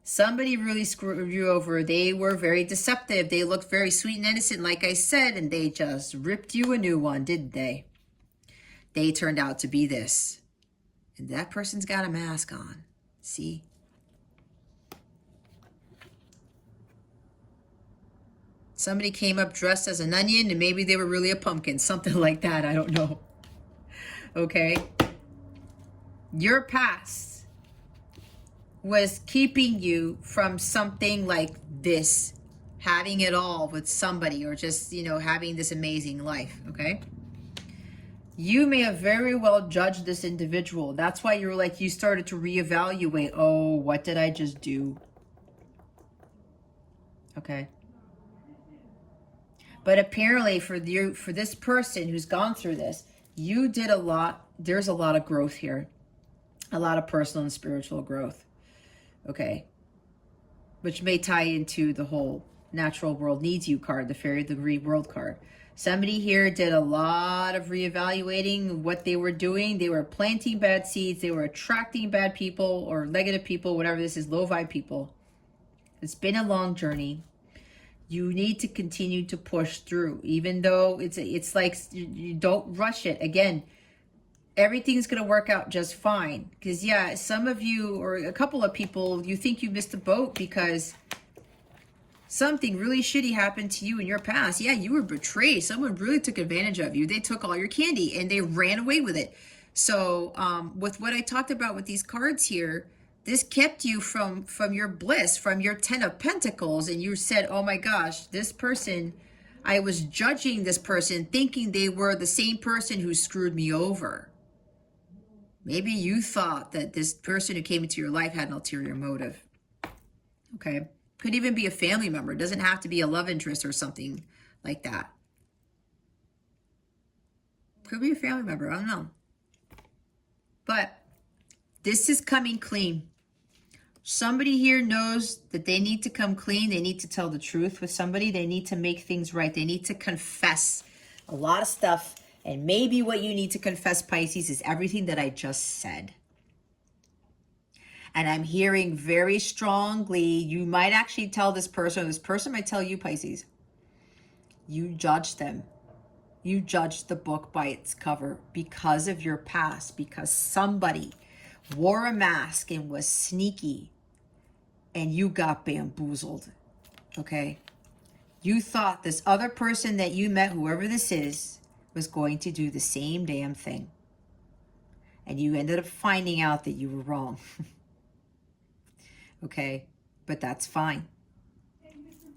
Somebody really screwed you over. They were very deceptive. They looked very sweet and innocent, like I said, and they just ripped you a new one, didn't they? They turned out to be this. And that person's got a mask on. See? Somebody came up dressed as an onion, and maybe they were really a pumpkin. Something like that. I don't know. Okay? Your past was keeping you from something like this, having it all with somebody, or just, you know, having this amazing life. Okay. You may have very well judged this individual. That's why you were like, you started to reevaluate. Oh, what did I just do? Okay. But apparently for this person who's gone through this, you did a lot. There's a lot of growth here, a lot of personal and spiritual growth. Okay. which may tie into the whole natural world needs you card, the fairy degree world card. Somebody here did a lot of reevaluating what they were doing. They were planting bad seeds. They were attracting bad people or negative people, whatever this is, low vibe people. It's been a long journey. You need to continue to push through, even though it's like you don't rush it. Again, everything's going to work out just fine. Because, yeah, some of you or a couple of people, you think you missed the boat because something really shitty happened to you in your past. Yeah, you were betrayed. Someone really took advantage of you. They took all your candy and they ran away with it. So with what I talked about with these cards here, this kept you from your bliss, from your 10 of Pentacles. And you said, oh my gosh, this person, I was judging this person thinking they were the same person who screwed me over. Maybe you thought that this person who came into your life had an ulterior motive. Okay. Could even be a family member. It doesn't have to be a love interest or something like that. Could be a family member. I don't know. But this is coming clean. Somebody here knows that they need to come clean. They need to tell the truth with somebody. They need to make things right. They need to confess a lot of stuff. And maybe what you need to confess, Pisces, is everything that I just said. And I'm hearing very strongly, you might actually tell this person, or this person might tell you, Pisces, you judged them. You judged the book by its cover because of your past, because somebody wore a mask and was sneaky and you got bamboozled, okay? You thought this other person that you met, whoever this is, was going to do the same damn thing. And you ended up finding out that you were wrong. Okay, but that's fine.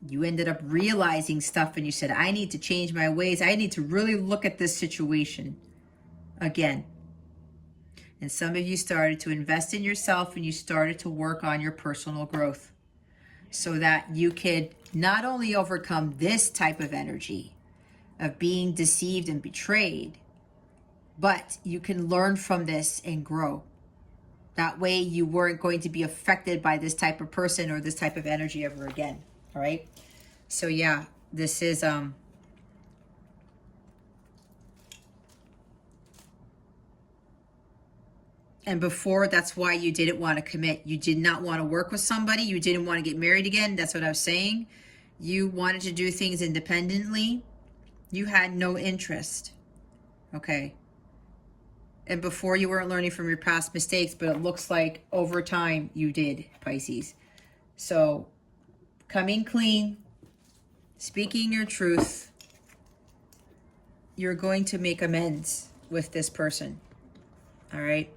You ended up realizing stuff and you said, I need to change my ways. I need to really look at this situation again. And some of you started to invest in yourself and you started to work on your personal growth so that you could not only overcome this type of energy of being deceived and betrayed, but you can learn from this and grow. That way you weren't going to be affected by this type of person or this type of energy ever again. All right. So yeah, this is, and before, that's why you didn't want to commit. You did not want to work with somebody. You didn't want to get married again. That's what I was saying. You wanted to do things independently. You had no interest. Okay. And before, you weren't learning from your past mistakes, but it looks like over time you did, Pisces. So coming clean, speaking your truth, you're going to make amends with this person. All right.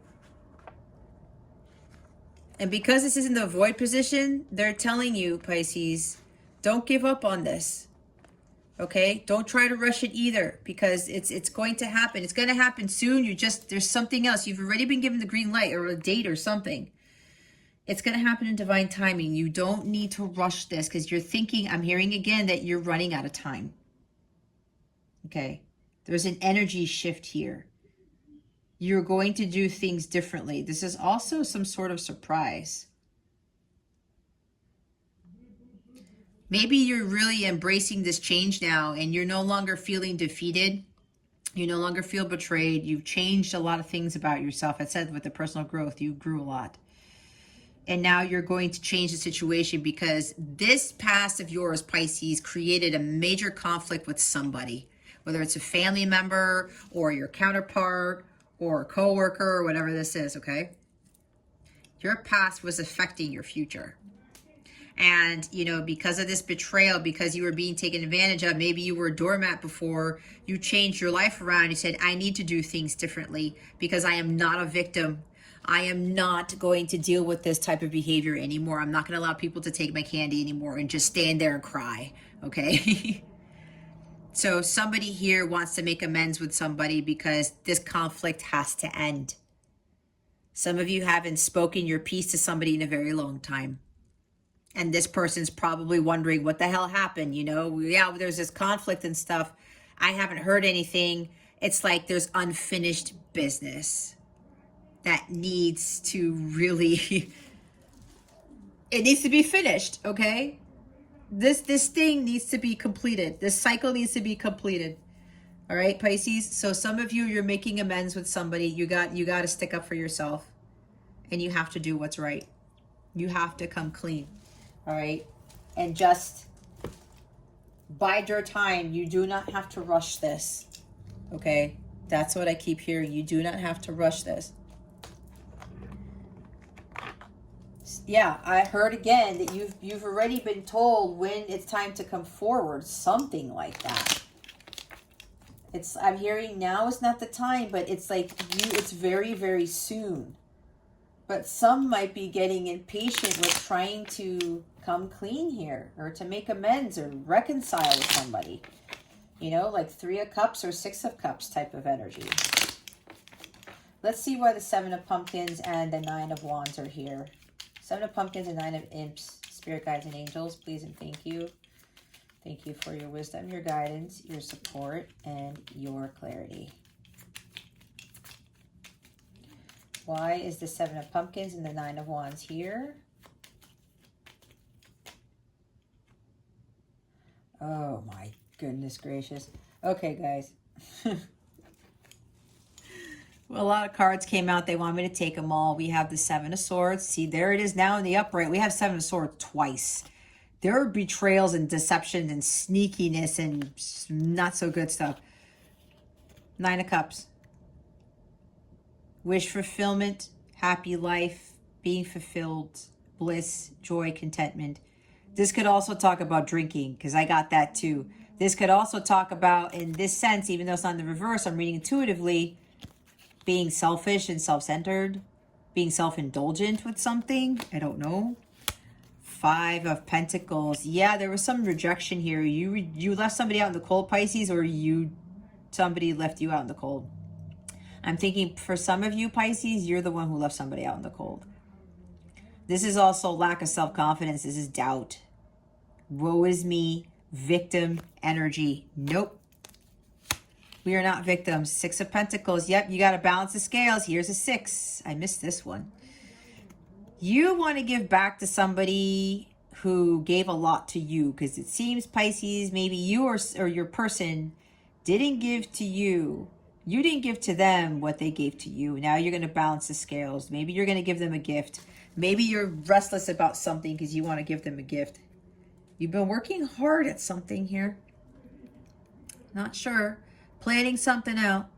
And because this is in the void position, they're telling you, Pisces, don't give up on this. Okay, don't try to rush it either, because it's going to happen. It's going to happen soon. There's something else. You've already been given the green light or a date or something. It's going to happen in divine timing. You don't need to rush this because you're thinking, I'm hearing again that you're running out of time. Okay, there's an energy shift here. You're going to do things differently. This is also some sort of surprise. Maybe you're really embracing this change now and you're no longer feeling defeated. You no longer feel betrayed. You've changed a lot of things about yourself. I said with the personal growth, you grew a lot. And now you're going to change the situation because this past of yours, Pisces, created a major conflict with somebody, whether it's a family member or your counterpart or a coworker or whatever this is, okay? Your past was affecting your future. And, you know, because of this betrayal, because you were being taken advantage of, maybe you were a doormat before, you changed your life around. You said, I need to do things differently because I am not a victim. I am not going to deal with this type of behavior anymore. I'm not going to allow people to take my candy anymore and just stand there and cry, okay? So somebody here wants to make amends with somebody because this conflict has to end. Some of you haven't spoken your piece to somebody in a very long time. And this person's probably wondering what the hell happened, you know? Yeah, there's this conflict and stuff. I haven't heard anything. It's like there's unfinished business that needs to really, It needs to be finished, okay? This thing needs to be completed. This cycle needs to be completed. All right, Pisces. So some of you, you're making amends with somebody. You got to stick up for yourself, and you have to do what's right. You have to come clean. All right, and just bide your time. You do not have to rush this. Okay, that's what I keep hearing. You do not have to rush this. Yeah, I heard again that you've already been told when it's time to come forward, something like that. I'm hearing now is not the time, but it's like it's very, very soon. But some might be getting impatient with trying to come clean here, or to make amends or reconcile with somebody. You know, like 3 of Cups or 6 of Cups type of energy. Let's see why the 7 of Pumpkins and the 9 of Wands are here. 7 of Pumpkins and 9 of Imps. Spirit guides and angels, please and thank you. Thank you for your wisdom, your guidance, your support, and your clarity. Why is the 7 of Pumpkins and the 9 of Wands here? Oh my goodness gracious. Okay, guys. Well, a lot of cards came out. They want me to take them all. We have the 7 of Swords. See, there it is now in the upright. We have 7 of Swords twice. There are betrayals and deception and sneakiness and not so good stuff. 9 of Cups. Wish fulfillment, happy life, being fulfilled, bliss, joy, contentment. This could also talk about drinking, because I got that too. This could also talk about, in this sense, even though it's not in the reverse, I'm reading intuitively, being selfish and self-centered, being self-indulgent with something. I don't know. 5 of Pentacles. Yeah, there was some rejection here. You left somebody out in the cold, Pisces, or somebody left you out in the cold. I'm thinking for some of you, Pisces, you're the one who left somebody out in the cold. This is also lack of self-confidence. This is doubt. Woe is me, victim energy. Nope. We are not victims. 6 of Pentacles. Yep, you got to balance the scales. Here's a 6. I missed this one. You want to give back to somebody who gave a lot to you, because it seems, Pisces, maybe you or your person didn't give to you. You didn't give to them what they gave to you. Now you're going to balance the scales. Maybe you're going to give them a gift. Maybe you're restless about something because you want to give them a gift. You've been working hard at something here. Not sure. Planning something out.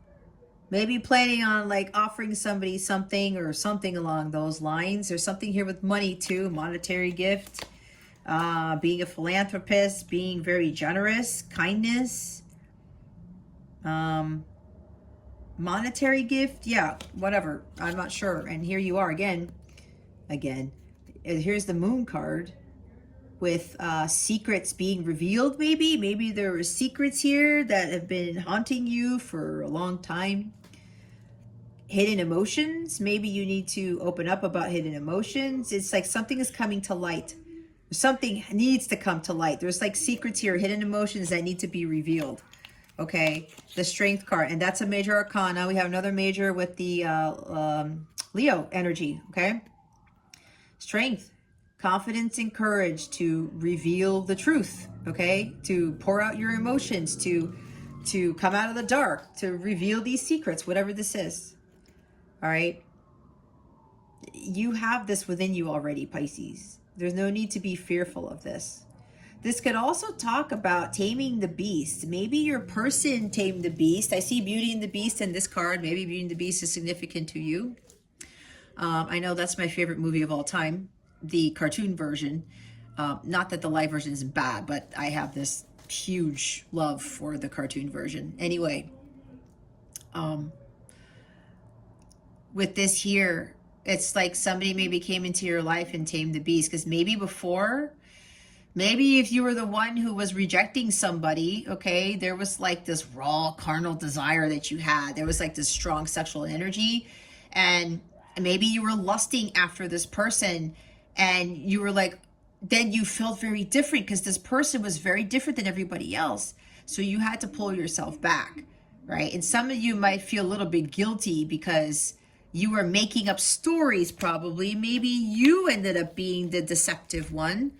Maybe planning on like offering somebody something or something along those lines. There's something here with money too. Monetary gift. Being a philanthropist. Being very generous. Kindness. Monetary gift. Yeah, whatever. I'm not sure. And here you are again. Here's the Moon card. With secrets being revealed, maybe there are secrets here that have been haunting you for a long time. Hidden emotions, maybe you need to open up about hidden emotions. It's like something is coming to light. Something needs to come to light. There's like secrets here, hidden emotions that need to be revealed. Okay, the Strength card, and that's a major arcana. We have another major with the Leo energy. Okay, Strength. Confidence and courage to reveal the truth, okay? To pour out your emotions, to come out of the dark, to reveal these secrets, whatever this is, all right? You have this within you already, Pisces. There's no need to be fearful of this. This could also talk about taming the beast. Maybe your person tamed the beast. I see Beauty and the Beast in this card. Maybe Beauty and the Beast is significant to you. I know that's my favorite movie of all time. The cartoon version, not that the live version isn't bad, but I have this huge love for the cartoon version. Anyway, with this here, it's like somebody maybe came into your life and tamed the beast, because maybe before, maybe if you were the one who was rejecting somebody, okay, there was like this raw carnal desire that you had. There was like this strong sexual energy, and maybe you were lusting after this person. And you were like, then you felt very different because this person was very different than everybody else. So you had to pull yourself back, right? And some of you might feel a little bit guilty because You were making up stories probably. Maybe you ended up being the deceptive one,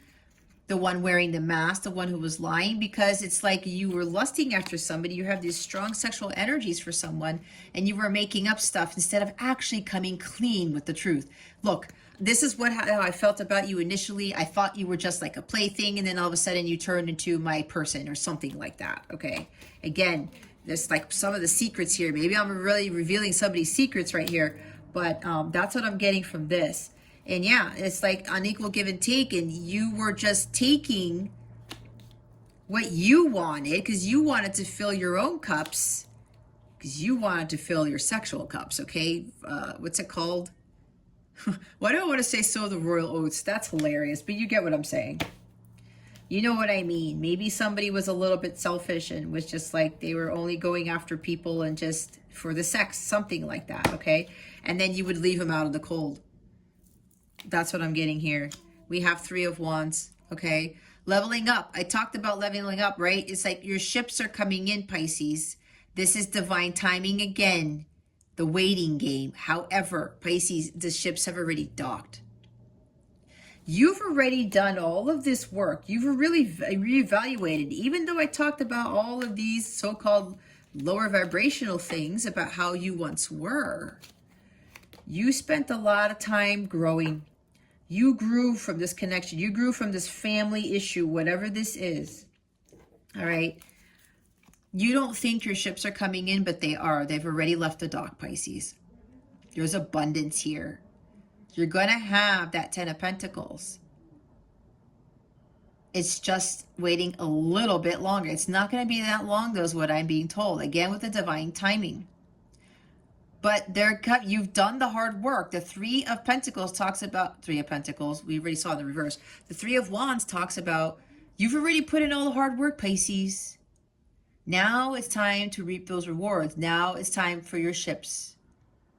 the one wearing the mask, the one who was lying, because it's like you were lusting after somebody. You have these strong sexual energies for someone, and you were making up stuff instead of actually coming clean with the truth. Look, this is how I felt about you initially. I thought you were just like a plaything, and then all of a sudden you turned into my person or something like that, okay? Again, there's like some of the secrets here. Maybe I'm really revealing somebody's secrets right here, but that's what I'm getting from this. And yeah, it's like unequal give and take, and you were just taking what you wanted because you wanted to fill your own cups, because you wanted to fill your sexual cups, okay? What's it called? Why do I want to say sow the royal oats? That's hilarious, but you get what I'm saying. You know what I mean. Maybe somebody was a little bit selfish and was just like they were only going after people and just for the sex, something like that, okay? And then you would leave them out in the cold. That's what I'm getting here. We have 3 of Wands, okay? Leveling up. I talked about leveling up, right? It's like your ships are coming in, Pisces. This is divine timing again. The waiting game. However, Pisces, the ships have already docked. You've already done all of this work. You've really reevaluated. Even though I talked about all of these so-called lower vibrational things about how you once were, you spent a lot of time growing. You grew from this connection. You grew from this family issue, whatever this is. All right. You don't think your ships are coming in, but they are. They've already left the dock, Pisces. There's abundance here. You're going to have that 10 of Pentacles. It's just waiting a little bit longer. It's not going to be that long, though, is what I'm being told. Again, with the divine timing. But you've done the hard work. The 3 of Pentacles talks about 3 of Pentacles. We already saw the reverse. The 3 of Wands talks about you've already put in all the hard work, Pisces. Now it's time to reap those rewards. Now it's time for your ships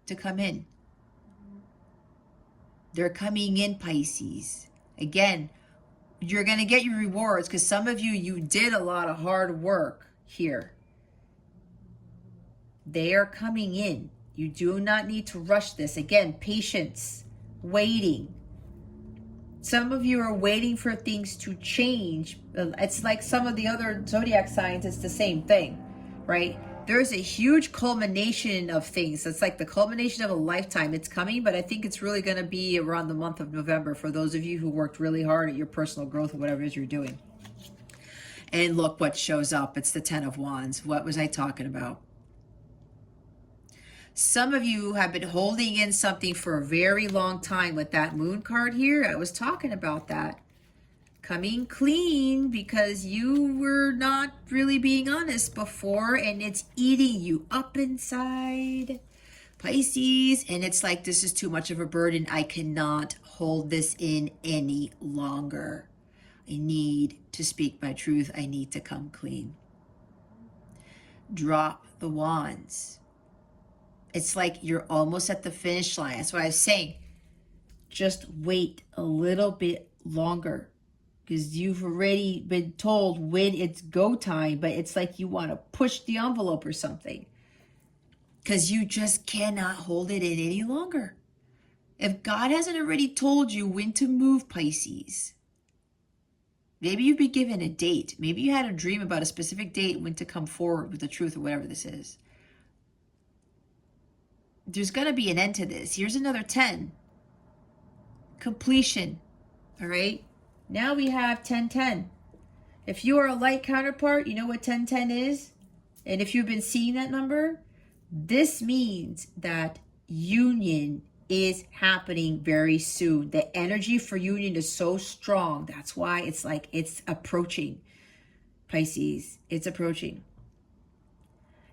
to come in. They're coming in, Pisces. Again, you're going to get your rewards because some of you did a lot of hard work here. They are coming in. You do not need to rush this. Again, patience, waiting. Some of you are waiting for things to change. It's like some of the other zodiac signs, it's the same thing, right? There's a huge culmination of things. It's like the culmination of a lifetime. It's coming, but I think it's really going to be around the month of November for those of you who worked really hard at your personal growth or whatever it is you're doing. And look what shows up. It's the 10 of Wands. What was I talking about? Some of you have been holding in something for a very long time with that moon card here. I was talking about that. Coming clean because you were not really being honest before and it's eating you up inside, Pisces. And it's like, this is too much of a burden. I cannot hold this in any longer. I need to speak my truth. I need to come clean. Drop the wands. It's like you're almost at the finish line. That's what I was saying. Just wait a little bit longer because you've already been told when it's go time, but it's like you want to push the envelope or something because you just cannot hold it in any longer. If God hasn't already told you when to move, Pisces, maybe you've been given a date. Maybe you had a dream about a specific date when to come forward with the truth or whatever this is. There's going to be an end to this. Here's another 10. Completion. All right. Now we have 10-10. If you are a light counterpart, you know what 10-10 is? And if you've been seeing that number, this means that union is happening very soon. The energy for union is so strong. That's why it's like it's approaching, Pisces. It's approaching.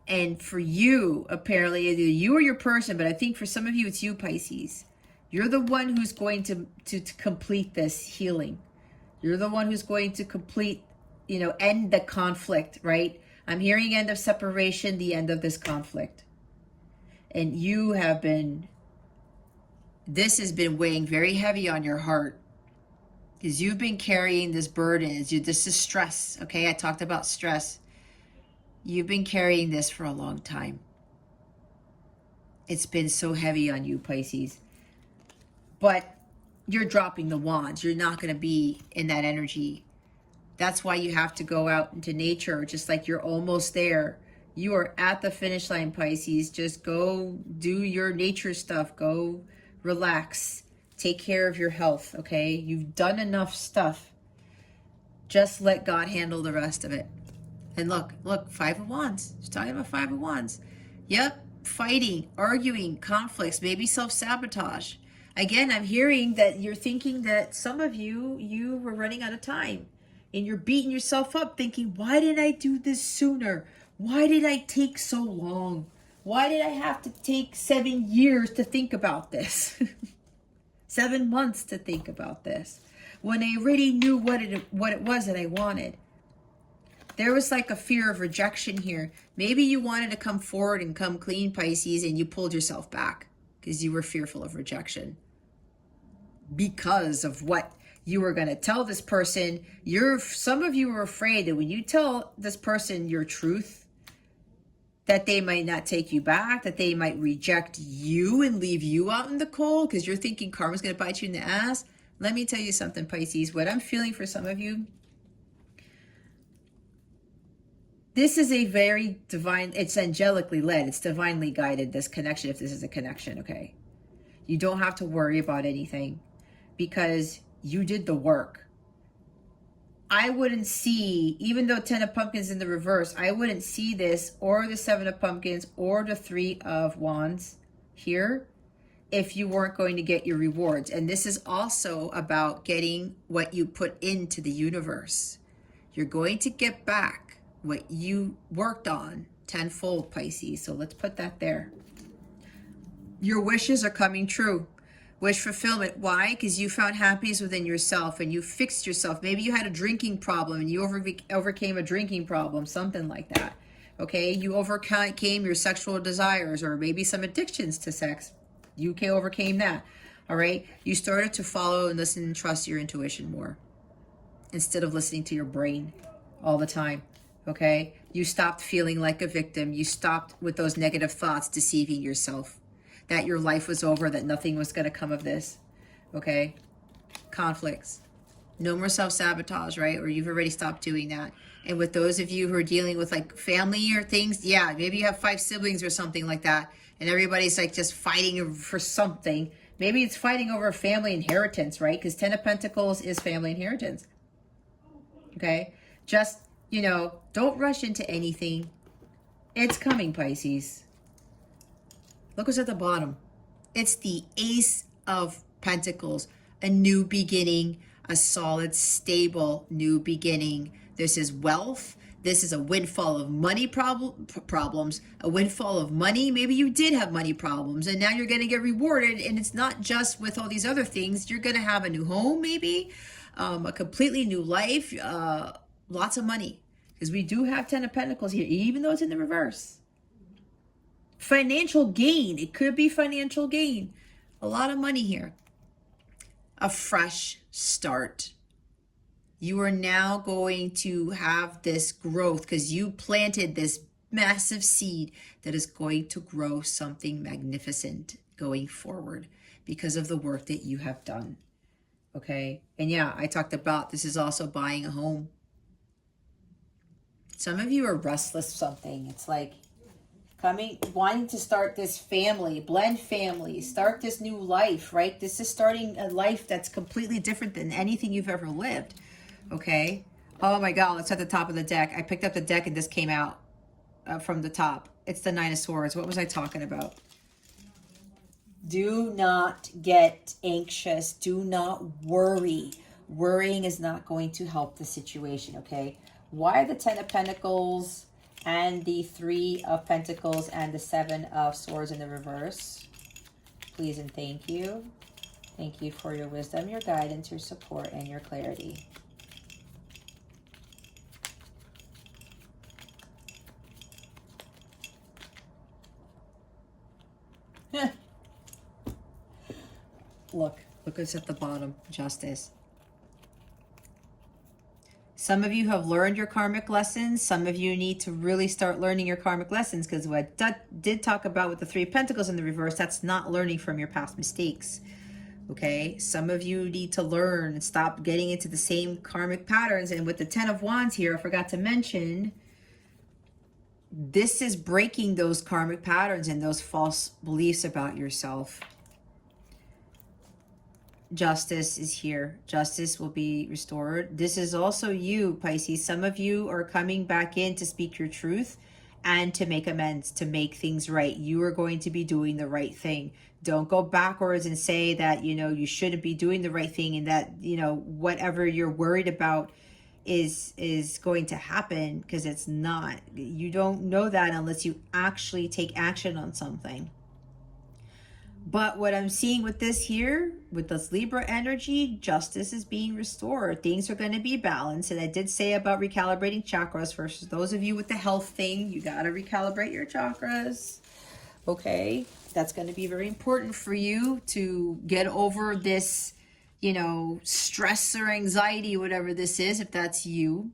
And for you, apparently, either you or your person, but I think for some of you, it's you, Pisces. You're the one who's going to complete this healing. You're the one who's going to complete, end the conflict, right? I'm hearing end of separation, the end of this conflict. And you have been, this has been weighing very heavy on your heart because you've been carrying this burden. This is stress, okay? I talked about stress. You've been carrying this for a long time. It's been so heavy on you, Pisces. But you're dropping the wands. You're not going to be in that energy. That's why you have to go out into nature, just like you're almost there. You are at the finish line, Pisces. Just go do your nature stuff. Go relax. Take care of your health, okay? You've done enough stuff. Just let God handle the rest of it. And look, Five of Wands. She's talking about Five of Wands. Yep, fighting, arguing, conflicts, maybe self-sabotage. Again, I'm hearing that you're thinking that some of you were running out of time. And you're beating yourself up thinking, why didn't I do this sooner? Why did I take so long? Why did I have to take 7 years to think about this? 7 months to think about this. When I already knew what it was that I wanted. There was like a fear of rejection here. Maybe you wanted to come forward and come clean, Pisces, and you pulled yourself back because you were fearful of rejection. Because of what you were going to tell this person. Some of you were afraid that when you tell this person your truth, that they might not take you back, that they might reject you and leave you out in the cold because you're thinking karma's going to bite you in the ass. Let me tell you something, Pisces. What I'm feeling for some of you, this is a very divine, it's angelically led, it's divinely guided, this connection, if this is a connection, okay? You don't have to worry about anything because you did the work. I wouldn't see, even though 10 of Pumpkins in the reverse, I wouldn't see this or the 7 of Pumpkins or the 3 of Wands here if you weren't going to get your rewards. And this is also about getting what you put into the universe. You're going to get back what you worked on tenfold, Pisces. So let's put that there. Your wishes are coming true. Wish fulfillment. Why? Because you found happiness within yourself and you fixed yourself. Maybe you had a drinking problem and you overcame a drinking problem, something like that. Okay, you overcame your sexual desires or maybe some addictions to sex. You overcame that. All right, you started to follow and listen and trust your intuition more instead of listening to your brain all the time. Okay, you stopped feeling like a victim. You stopped with those negative thoughts deceiving yourself that your life was over, that nothing was going to come of this. Okay, conflicts. No more self-sabotage, right? Or you've already stopped doing that. And with those of you who are dealing with like family or things, yeah, maybe you have 5 siblings or something like that, and everybody's like just fighting for something. Maybe it's fighting over family inheritance, right? Because 10 of Pentacles is family inheritance. Okay, just, you know, don't rush into anything. It's coming, Pisces. Look what's at the bottom. It's the Ace of Pentacles, a new beginning, a solid, stable new beginning. This is wealth. This is a windfall of money problems, a windfall of money. Maybe you did have money problems and now you're going to get rewarded. And it's not just with all these other things. You're going to have a new home, maybe a completely new life, lots of money. Because we do have 10 of Pentacles here, even though it's in the reverse. Financial gain. It could be financial gain. A lot of money here. A fresh start. You are now going to have this growth because you planted this massive seed that is going to grow something magnificent going forward because of the work that you have done. Okay. And yeah, I talked about this is also buying a home. Some of you are restless something. It's like wanting to start this family, blend families, start this new life, right? This is starting a life that's completely different than anything you've ever lived, okay? Oh my God, it's at the top of the deck. I picked up the deck and this came out from the top. It's the 9 of Swords. What was I talking about? Do not get anxious. Do not worry. Worrying is not going to help the situation, okay? Why the 10 of Pentacles and the 3 of Pentacles and the 7 of Swords in the reverse? Please and thank you. Thank you for your wisdom, your guidance, your support, and your clarity. Look what's at the bottom. Justice. Some of you have learned your karmic lessons. Some of you need to really start learning your karmic lessons, because what I did talk about with the Three of Pentacles in the reverse, that's not learning from your past mistakes. Okay, some of you need to learn and stop getting into the same karmic patterns. And with the Ten of Wands here, I forgot to mention, this is breaking those karmic patterns and those false beliefs about yourself. Justice is here. Justice will be restored. This is also you, Pisces. Some of you are coming back in to speak your truth and to make amends, to make things right. You are going to be doing the right thing. Don't go backwards and say that, you know, you shouldn't be doing the right thing, and that, you know, whatever you're worried about is going to happen, because it's not. You don't know that unless you actually take action on something. But what I'm seeing with this here, with this Libra energy, justice is being restored. Things are going to be balanced. And I did say about recalibrating chakras. For those of you with the health thing, you got to recalibrate your chakras. Okay? That's going to be very important for you to get over this, you know, stress or anxiety, whatever this is, if that's you.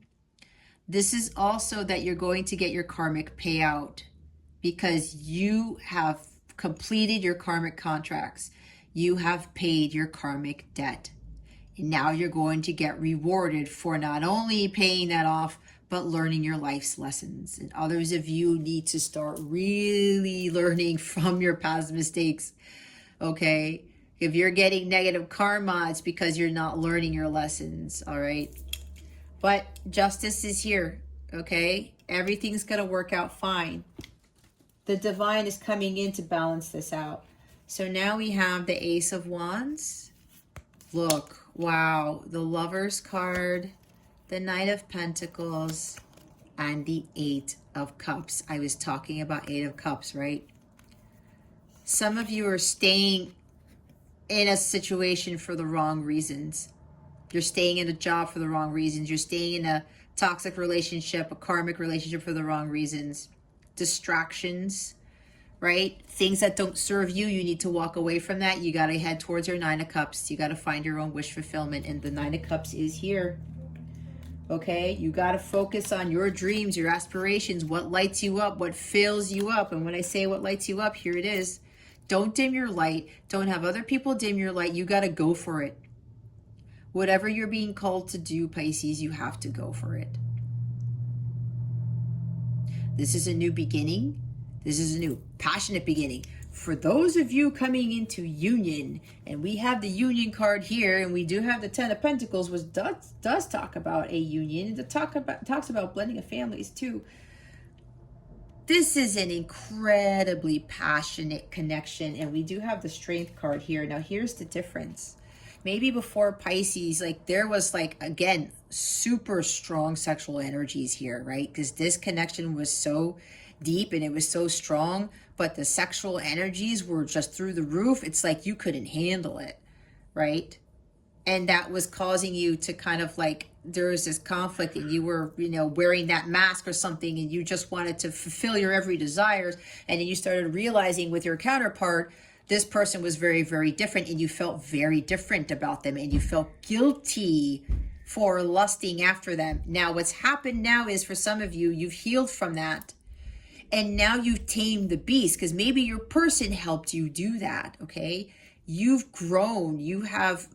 This is also that you're going to get your karmic payout, because you have completed your karmic contracts. You have paid your karmic debt. And now you're going to get rewarded for not only paying that off, but learning your life's lessons. And others of you need to start really learning from your past mistakes. Okay? If you're getting negative karma, it's because you're not learning your lessons. All right? But justice is here. Okay? Everything's going to work out fine. The divine is coming in to balance this out. So now we have the Ace of Wands. Look, wow, the Lover's card, the Knight of Pentacles, and the Eight of Cups. I was talking about Eight of Cups, right? Some of you are staying in a situation for the wrong reasons. You're staying in a job for the wrong reasons. You're staying in a toxic relationship, a karmic relationship for the wrong reasons. Distractions, right? Things that don't serve you, you need to walk away from that. You got to head towards your Nine of Cups. You got to find your own wish fulfillment, and the Nine of Cups is here. Okay? You got to focus on your dreams, your aspirations, what lights you up, what fills you up. And when I say what lights you up, here it is. Don't dim your light. Don't have other people dim your light. You got to go for it. Whatever you're being called to do, Pisces, you have to go for it. This is a new beginning. This is a new passionate beginning. For those of you coming into union, and we have the union card here, and we do have the Ten of Pentacles, which does talk about a union, and talks about blending of families too. This is an incredibly passionate connection, and we do have the Strength card here. Now here's the difference. Maybe before Pisces, like there was like, again, super strong sexual energies here, right? Because this connection was so deep and it was so strong, but the sexual energies were just through the roof. It's like you couldn't handle it, right? And that was causing you to kind of like, there was this conflict, and you were, you know, wearing that mask or something, and you just wanted to fulfill your every desires. And then you started realizing with your counterpart, this person was very, very different, and you felt very different about them, and you felt guilty for lusting after them. Now, what's happened now is, for some of you, you've healed from that, and now you've tamed the beast, because maybe your person helped you do that, okay? You've grown. You have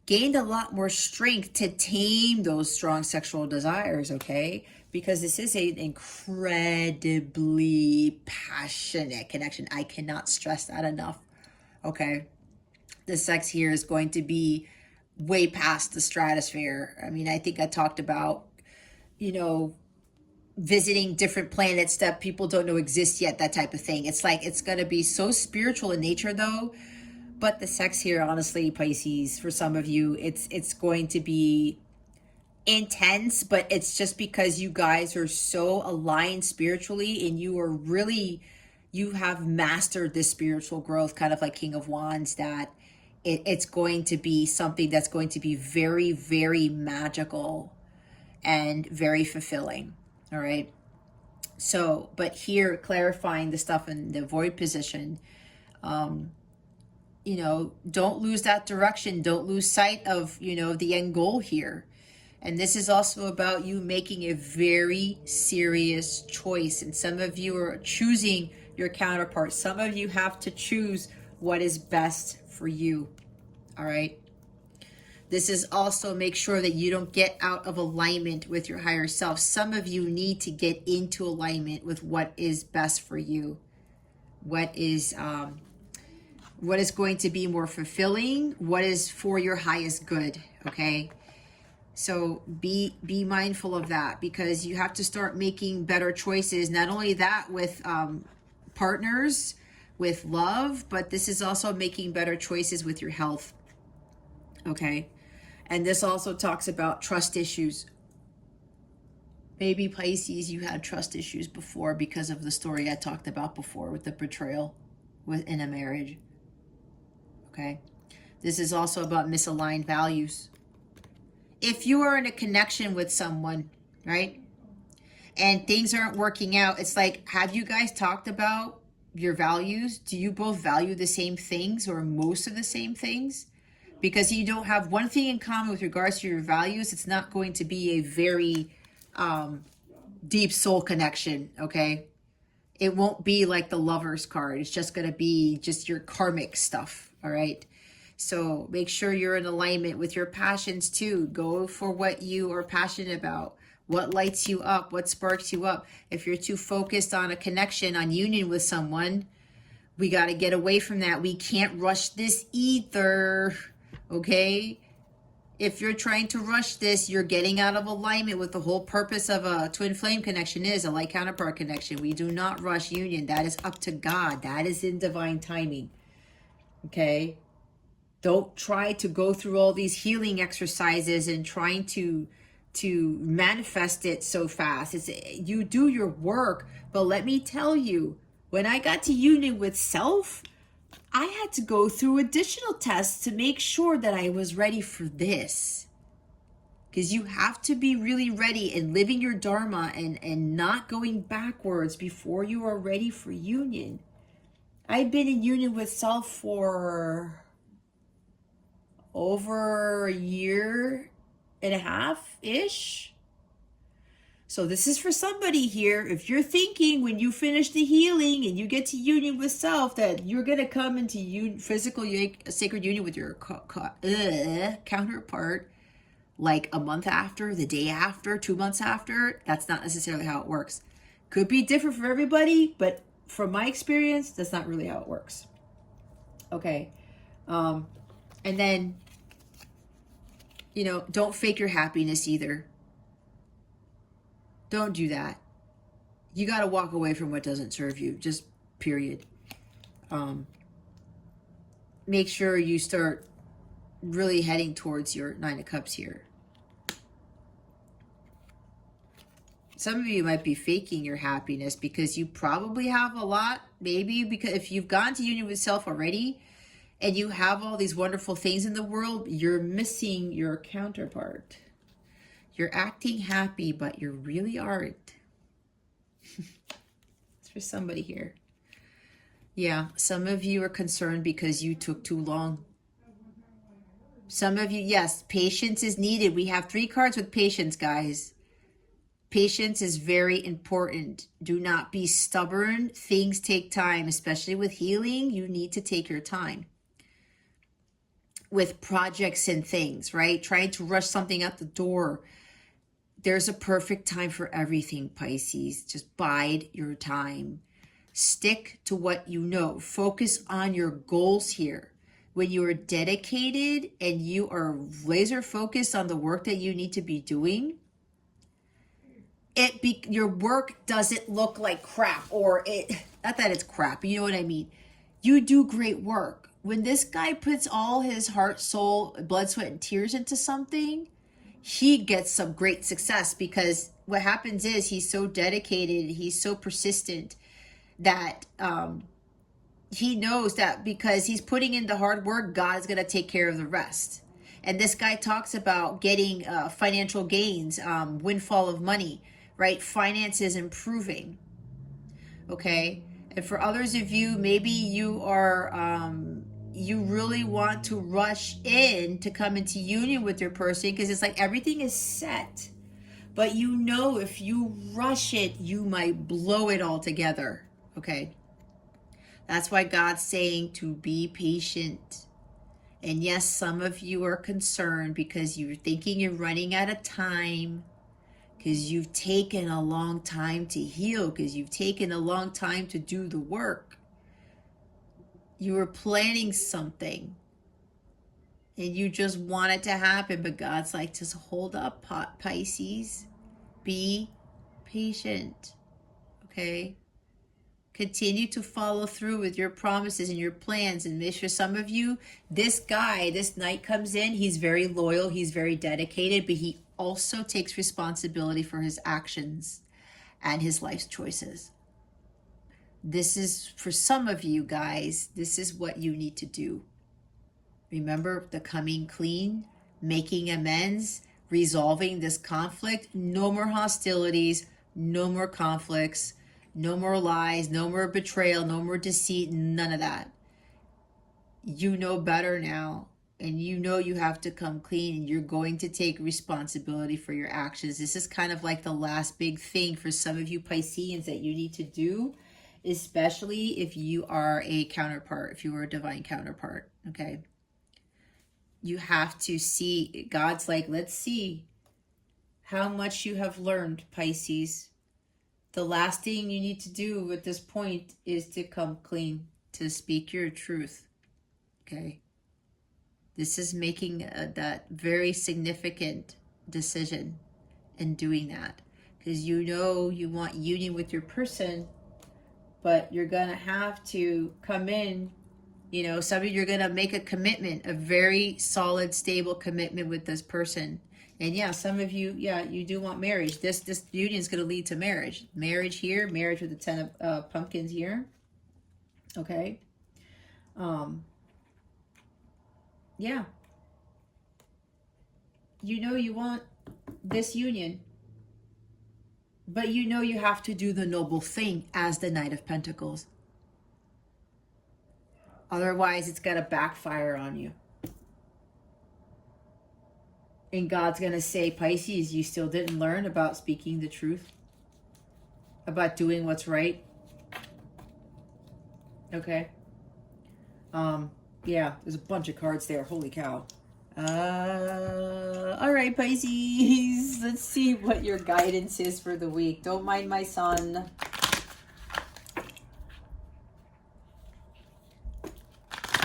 gained a lot more strength to tame those strong sexual desires, okay? Because this is an incredibly passionate connection. I cannot stress that enough, okay? The sex here is going to be way past the stratosphere. I mean, I think I talked about, you know, visiting different planets that people don't know exist yet, that type of thing. It's like, it's going to be so spiritual in nature, though. But the sex here, honestly, Pisces, for some of you, it's going to be intense, but it's just because you guys are so aligned spiritually, and you are really, you have mastered this spiritual growth, kind of like King of Wands, that it's going to be something that's going to be very, very magical and very fulfilling. All right. So, but here, clarifying the stuff in the void position, you know, don't lose that direction. Don't lose sight of, you know, the end goal here. And this is also about you making a very serious choice. And some of you are choosing your counterpart. Some of you have to choose what is best for you. All right. This is also make sure that you don't get out of alignment with your higher self. Some of you need to get into alignment with what is best for you. What is going to be more fulfilling? What is for your highest good? Okay. So be mindful of that, because you have to start making better choices. Not only that with partners, with love, but this is also making better choices with your health. Okay. And this also talks about trust issues. Maybe Pisces, you had trust issues before because of the story I talked about before with the betrayal in a marriage. Okay. This is also about misaligned values. If you are in a connection with someone, right, and things aren't working out, it's like, have you guys talked about your values? Do you both value the same things or most of the same things? Because you don't have one thing in common with regards to your values, it's not going to be a very deep soul connection, okay? It won't be like the Lover's card. It's just going to be just your karmic stuff, all right? So make sure you're in alignment with your passions too. Go for what you are passionate about. What lights you up? What sparks you up? If you're too focused on a connection, on union with someone, we got to get away from that. We can't rush this either, okay? If you're trying to rush this, you're getting out of alignment with the whole purpose of a twin flame connection is a light counterpart connection. We do not rush union. That is up to God. That is in divine timing, okay? Don't try to go through all these healing exercises and trying to manifest it so fast. You do your work, but let me tell you, when I got to union with self, I had to go through additional tests to make sure that I was ready for this. Because you have to be really ready and living your dharma and not going backwards before you are ready for union. I've been in union with self for over a year and a half-ish. So this is for somebody here. If you're thinking when you finish the healing and you get to union with self that you're going to come into physical sacred union with your counterpart like a month after, the day after, 2 months after, that's not necessarily how it works. Could be different for everybody, but from my experience, that's not really how it works. Okay. And then, don't fake your happiness either. Don't do that. You got to walk away from what doesn't serve you, just period. Make sure you start really heading towards your Nine of Cups here. Some of you might be faking your happiness because you probably have a lot, maybe because if you've gone to union with self already and you have all these wonderful things in the world, you're missing your counterpart. You're acting happy, but you really aren't. It's for somebody here. Yeah, some of you are concerned because you took too long. Some of you, yes, patience is needed. We have 3 cards with patience, guys. Patience is very important. Do not be stubborn. Things take time, especially with healing. You need to take your time. With projects and things, right? Trying to rush something out the door. There's a perfect time for everything, Pisces. Just bide your time. Stick to what you know. Focus on your goals here. When you are dedicated and you are laser focused on the work that you need to be doing, your work doesn't look like crap, or not that it's crap, you know what I mean. You do great work. When this guy puts all his heart, soul, blood, sweat, and tears into something, he gets some great success, because what happens is he's so dedicated, he's so persistent that he knows that because he's putting in the hard work, God is going to take care of the rest. And this guy talks about getting financial gains, windfall of money, right? Finances improving. Okay. And for others of you, maybe you are you really want to rush in to come into union with your person, because it's like everything is set. But you know, if you rush it, you might blow it all together. Okay? That's why God's saying to be patient. And yes, some of you are concerned because you're thinking you're running out of time, because you've taken a long time to heal, because you've taken a long time to do the work. You were planning something and you just want it to happen, but God's like, just hold up, Pisces. Be patient, okay? Continue to follow through with your promises and your plans. And for some of you, this guy, this knight comes in, he's very loyal, he's very dedicated, but he also takes responsibility for his actions and his life's choices. This is, for some of you guys, this is what you need to do. Remember the coming clean, making amends, resolving this conflict. No more hostilities, no more conflicts, no more lies, no more betrayal, no more deceit, none of that. You know better now, and you know you have to come clean, and you're going to take responsibility for your actions. This is kind of like the last big thing for some of you Pisceans that you need to do, especially if you are a counterpart, if you are a divine counterpart, okay? You have to see, God's like, let's see how much you have learned, Pisces. The last thing you need to do at this point is to come clean, to speak your truth, okay? This is making that very significant decision in doing that, because you know you want union with your person, but you're going to have to come in. You know, some of you are going to make a commitment, a very solid, stable commitment with this person. And yeah, some of you, yeah, you do want marriage. This union is going to lead to marriage. Marriage here, marriage with the 10 of pumpkins here. Okay. Yeah. You know you want this union, but you know you have to do the noble thing as the Knight of Pentacles. Otherwise, it's going to backfire on you. And God's going to say, Pisces, you still didn't learn about speaking the truth, about doing what's right. Okay. Yeah, there's a bunch of cards there. Holy cow. All right, Pisces. Let's see what your guidance is for the week. Don't mind my son.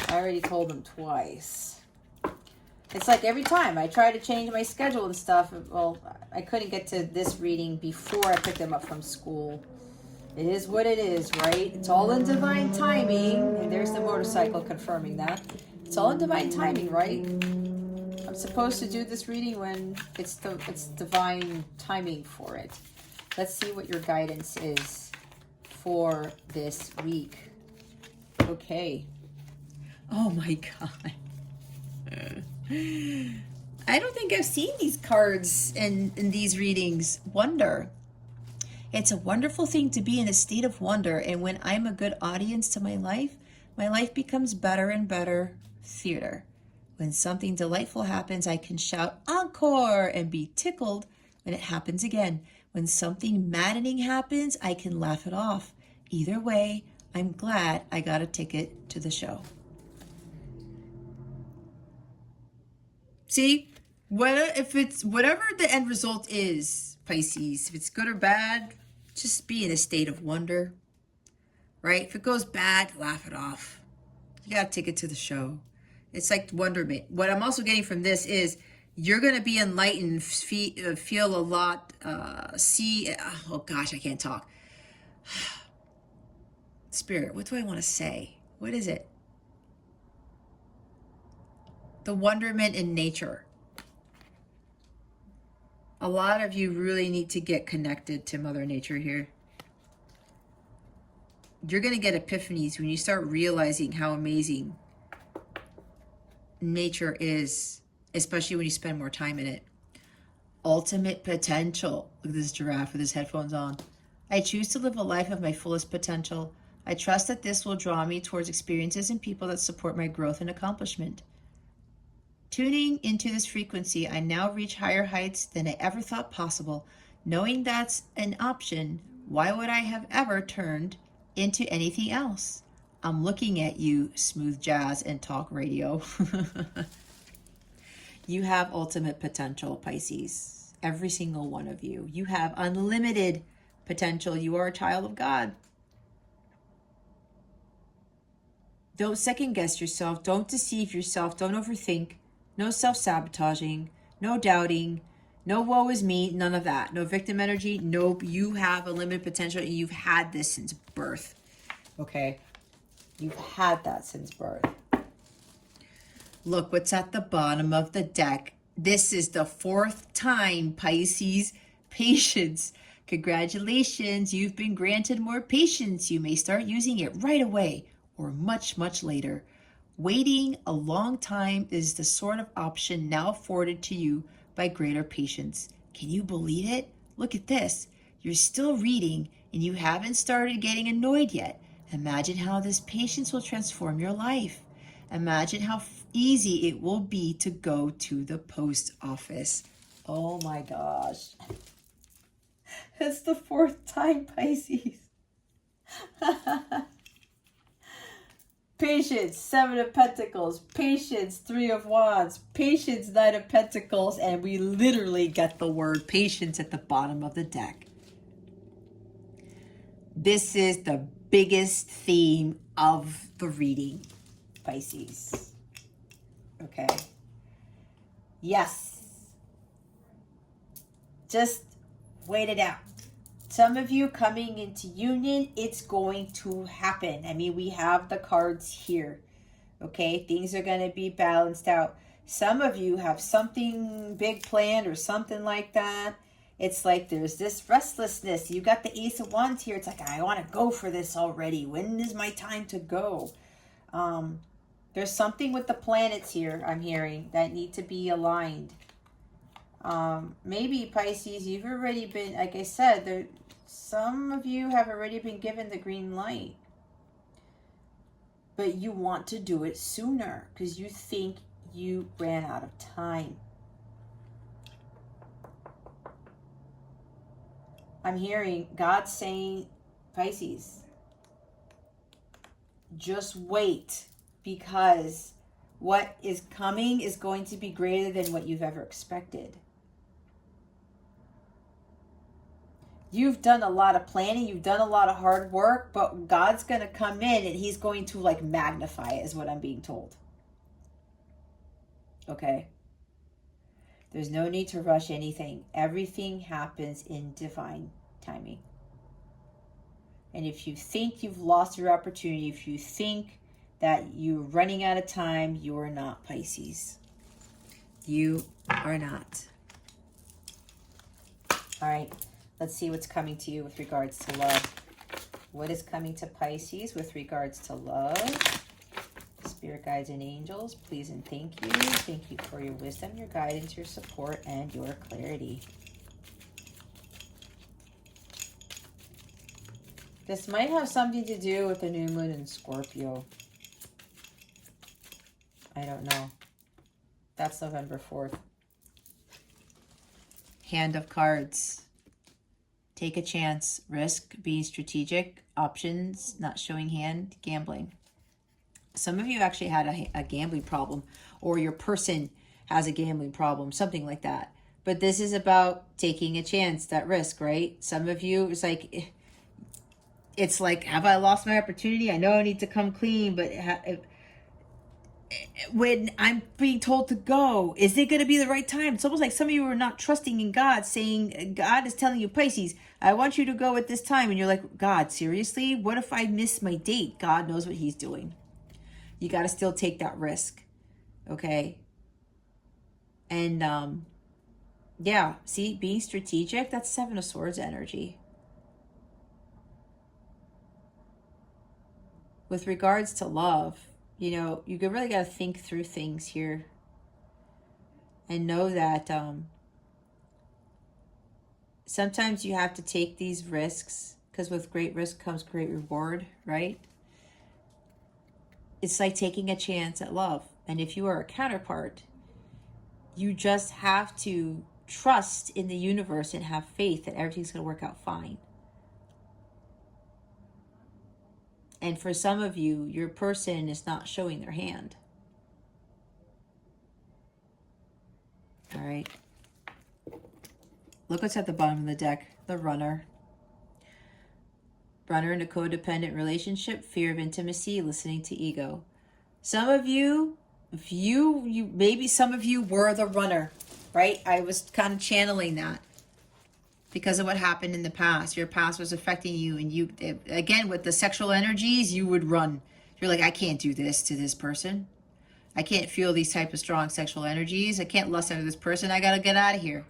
I already told him twice. It's like every time I try to change my schedule and stuff, well, I couldn't get to this reading before I picked him up from school. It is what it is, right? It's all in divine timing. And there's the motorcycle confirming that. It's all in divine timing, right? I'm supposed to do this reading when it's divine timing for it. Let's see what your guidance is for this week. Okay. Oh my God. I don't think I've seen these cards in these readings. Wonder. It's a wonderful thing to be in a state of wonder. And when I'm a good audience to my life becomes better and better theater. When something delightful happens, I can shout encore and be tickled when it happens again. When something maddening happens, I can laugh it off. Either way, I'm glad I got a ticket to the show. See, if it's whatever the end result is, Pisces, if it's good or bad, just be in a state of wonder, right? If it goes bad, laugh it off. You got a ticket to the show. It's like wonderment. What I'm also getting from this is you're going to be enlightened, feel a lot, see, oh gosh, I can't talk. Spirit, what do I want to say? What is it? The wonderment in nature. A lot of you really need to get connected to Mother Nature here. You're going to get epiphanies when you start realizing how amazing nature is, especially when you spend more time in it. Ultimate potential. Look at this giraffe with his headphones on. I choose to live a life of my fullest potential. I trust that this will draw me towards experiences and people that support my growth and accomplishment. Tuning into this frequency, I now reach higher heights than I ever thought possible. Knowing that's an option, why would I have ever turned into anything else? I'm looking at you, smooth jazz and talk radio. You have ultimate potential, Pisces. Every single one of you. You have unlimited potential. You are a child of God. Don't second guess yourself. Don't deceive yourself. Don't overthink. No self-sabotaging. No doubting. No woe is me. None of that. No victim energy. Nope. You have unlimited potential and you've had this since birth. Okay? You've had that since birth. Look what's at the bottom of the deck. This is the 4th time, Pisces. Patience. Congratulations. You've been granted more patience. You may start using it right away or much, much later. Waiting a long time is the sort of option now afforded to you by greater patience. Can you believe it? Look at this. You're still reading and you haven't started getting annoyed yet. Imagine how this patience will transform your life. Imagine how easy it will be to go to the post office. Oh my gosh. It's the 4th time, Pisces. Patience, 7 of Pentacles. Patience, 3 of Wands. Patience, 9 of Pentacles. And we literally get the word patience at the bottom of the deck. This is the biggest theme of the reading, Pisces. Okay. Yes. Just wait it out. Some of you coming into union, it's going to happen. I mean, we have the cards here. Okay, things are going to be balanced out. Some of you have something big planned or something like that. It's like there's this restlessness. You got the Ace of Wands here. It's like, I want to go for this already. When is my time to go? There's something with the planets here, I'm hearing, that need to be aligned. Maybe, Pisces, you've already been, like I said, some of you have already been given the green light. But you want to do it sooner because you think you ran out of time. I'm hearing God saying, Pisces, just wait, because what is coming is going to be greater than what you've ever expected. You've done a lot of planning, you've done a lot of hard work, but God's going to come in and he's going to like magnify it, is what I'm being told. Okay? There's no need to rush anything. Everything happens in divine timing. And if you think you've lost your opportunity, if you think that you're running out of time, you are not, Pisces. You are not. All right. Let's see what's coming to you with regards to love. What is coming to Pisces with regards to love? Spirit guides and angels, please and thank you. Thank you for your wisdom, your guidance, your support, and your clarity. This might have something to do with the new moon in Scorpio. I don't know. That's November 4th. Hand of Cards. Take a chance. Risk. Being strategic. Options. Not showing hand. Gambling. Some of you actually had a gambling problem, or your person has a gambling problem, something like that. But this is about taking a chance, that risk, right? Some of you, it's like, have I lost my opportunity? I know I need to come clean, but when I'm being told to go, is it going to be the right time? It's almost like some of you are not trusting in God, saying, God is telling you, Pisces, I want you to go at this time. And you're like, God, seriously? What if I miss my date? God knows what he's doing. You got to still take that risk. Okay? And, yeah, see, being strategic, that's 7 of Swords energy. With regards to love, you know, you really got to think through things here. And know that sometimes you have to take these risks because with great risk comes great reward, right? It's like taking a chance at love. And if you are a counterpart, you just have to trust in the universe and have faith that everything's going to work out fine. And for some of you, your person is not showing their hand. All right. Look what's at the bottom of the deck. The runner. Runner in a codependent relationship, fear of intimacy, listening to ego. Some of you, if you maybe some of you were the runner, right? I was kind of channeling that because of what happened in the past. Your past was affecting you, and you, again, with the sexual energies, you would run. You're like, I can't do this to this person. I can't feel these type of strong sexual energies. I can't lust after this person. I got to get out of here.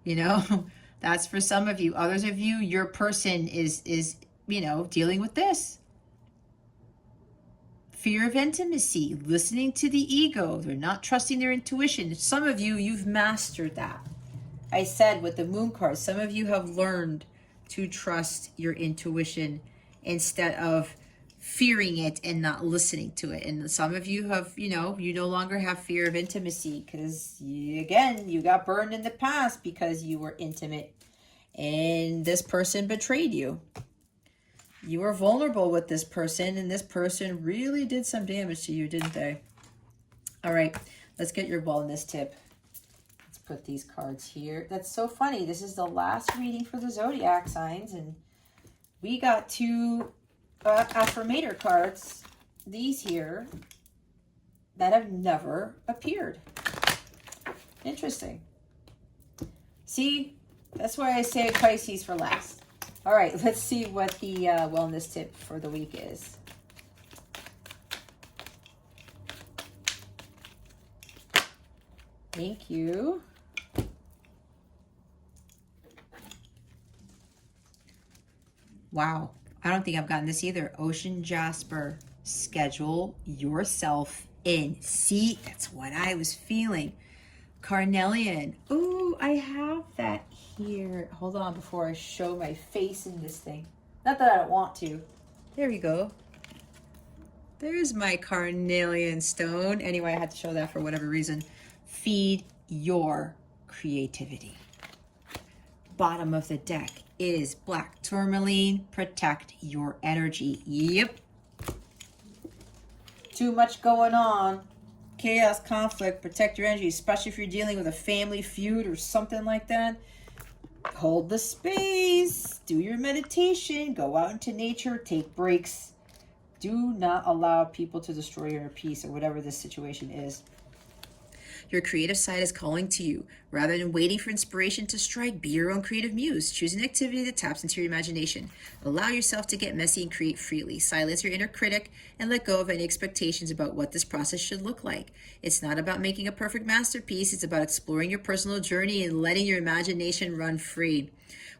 You know, that's for some of you. Others of you, your person is, you know, dealing with this. Fear of intimacy, listening to the ego. They're not trusting their intuition. Some of you, you've mastered that. I said with the moon card, some of you have learned to trust your intuition instead of fearing it and not listening to it. And some of you have, you know, you no longer have fear of intimacy because, again, you got burned in the past because you were intimate and this person betrayed you. You were vulnerable with this person and this person really did some damage to you, didn't they? All right, let's get your wellness tip. Let's put these cards here. That's so funny. This is the last reading for the zodiac signs, and we got two affirmator cards, these here, that have never appeared. Interesting. See, that's why I say Pisces for last. All right, let's see what the wellness tip for the week is. Thank you. Wow. I don't think I've gotten this either. Ocean Jasper, schedule yourself in. See, that's what I was feeling. Carnelian. Ooh, I have that here. Hold on before I show my face in this thing. Not that I don't want to. There we go. There's my carnelian stone. Anyway, I had to show that for whatever reason. Feed your creativity. Bottom of the deck is black tourmaline. Protect your energy. Yep. Too much going on. Chaos, conflict. Protect your energy, especially if you're dealing with a family feud or something like that. Hold the space. Do your meditation. Go out into nature. Take breaks. Do not allow people to destroy your peace or whatever this situation is. Your creative side is calling to you. Rather than waiting for inspiration to strike, be your own creative muse. Choose an activity that taps into your imagination. Allow yourself to get messy and create freely. Silence your inner critic and let go of any expectations about what this process should look like. It's not about making a perfect masterpiece. It's about exploring your personal journey and letting your imagination run free.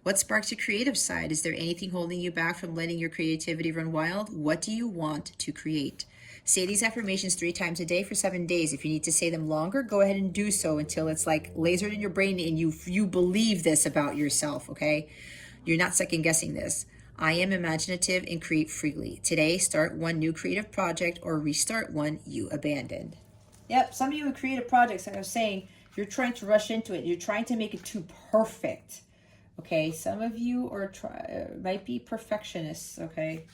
What sparks your creative side? Is there anything holding you back from letting your creativity run wild? What do you want to create? Say these affirmations 3 times a day for 7 days. If you need to say them longer, go ahead and do so until it's like lasered in your brain and you believe this about yourself, okay? You're not second guessing this. I am imaginative and create freely. Today, start one new creative project or restart one you abandoned. Yep, some of you with creative projects, like I was saying, you're trying to rush into it. You're trying to make it too perfect, okay? Some of you are might be perfectionists, okay?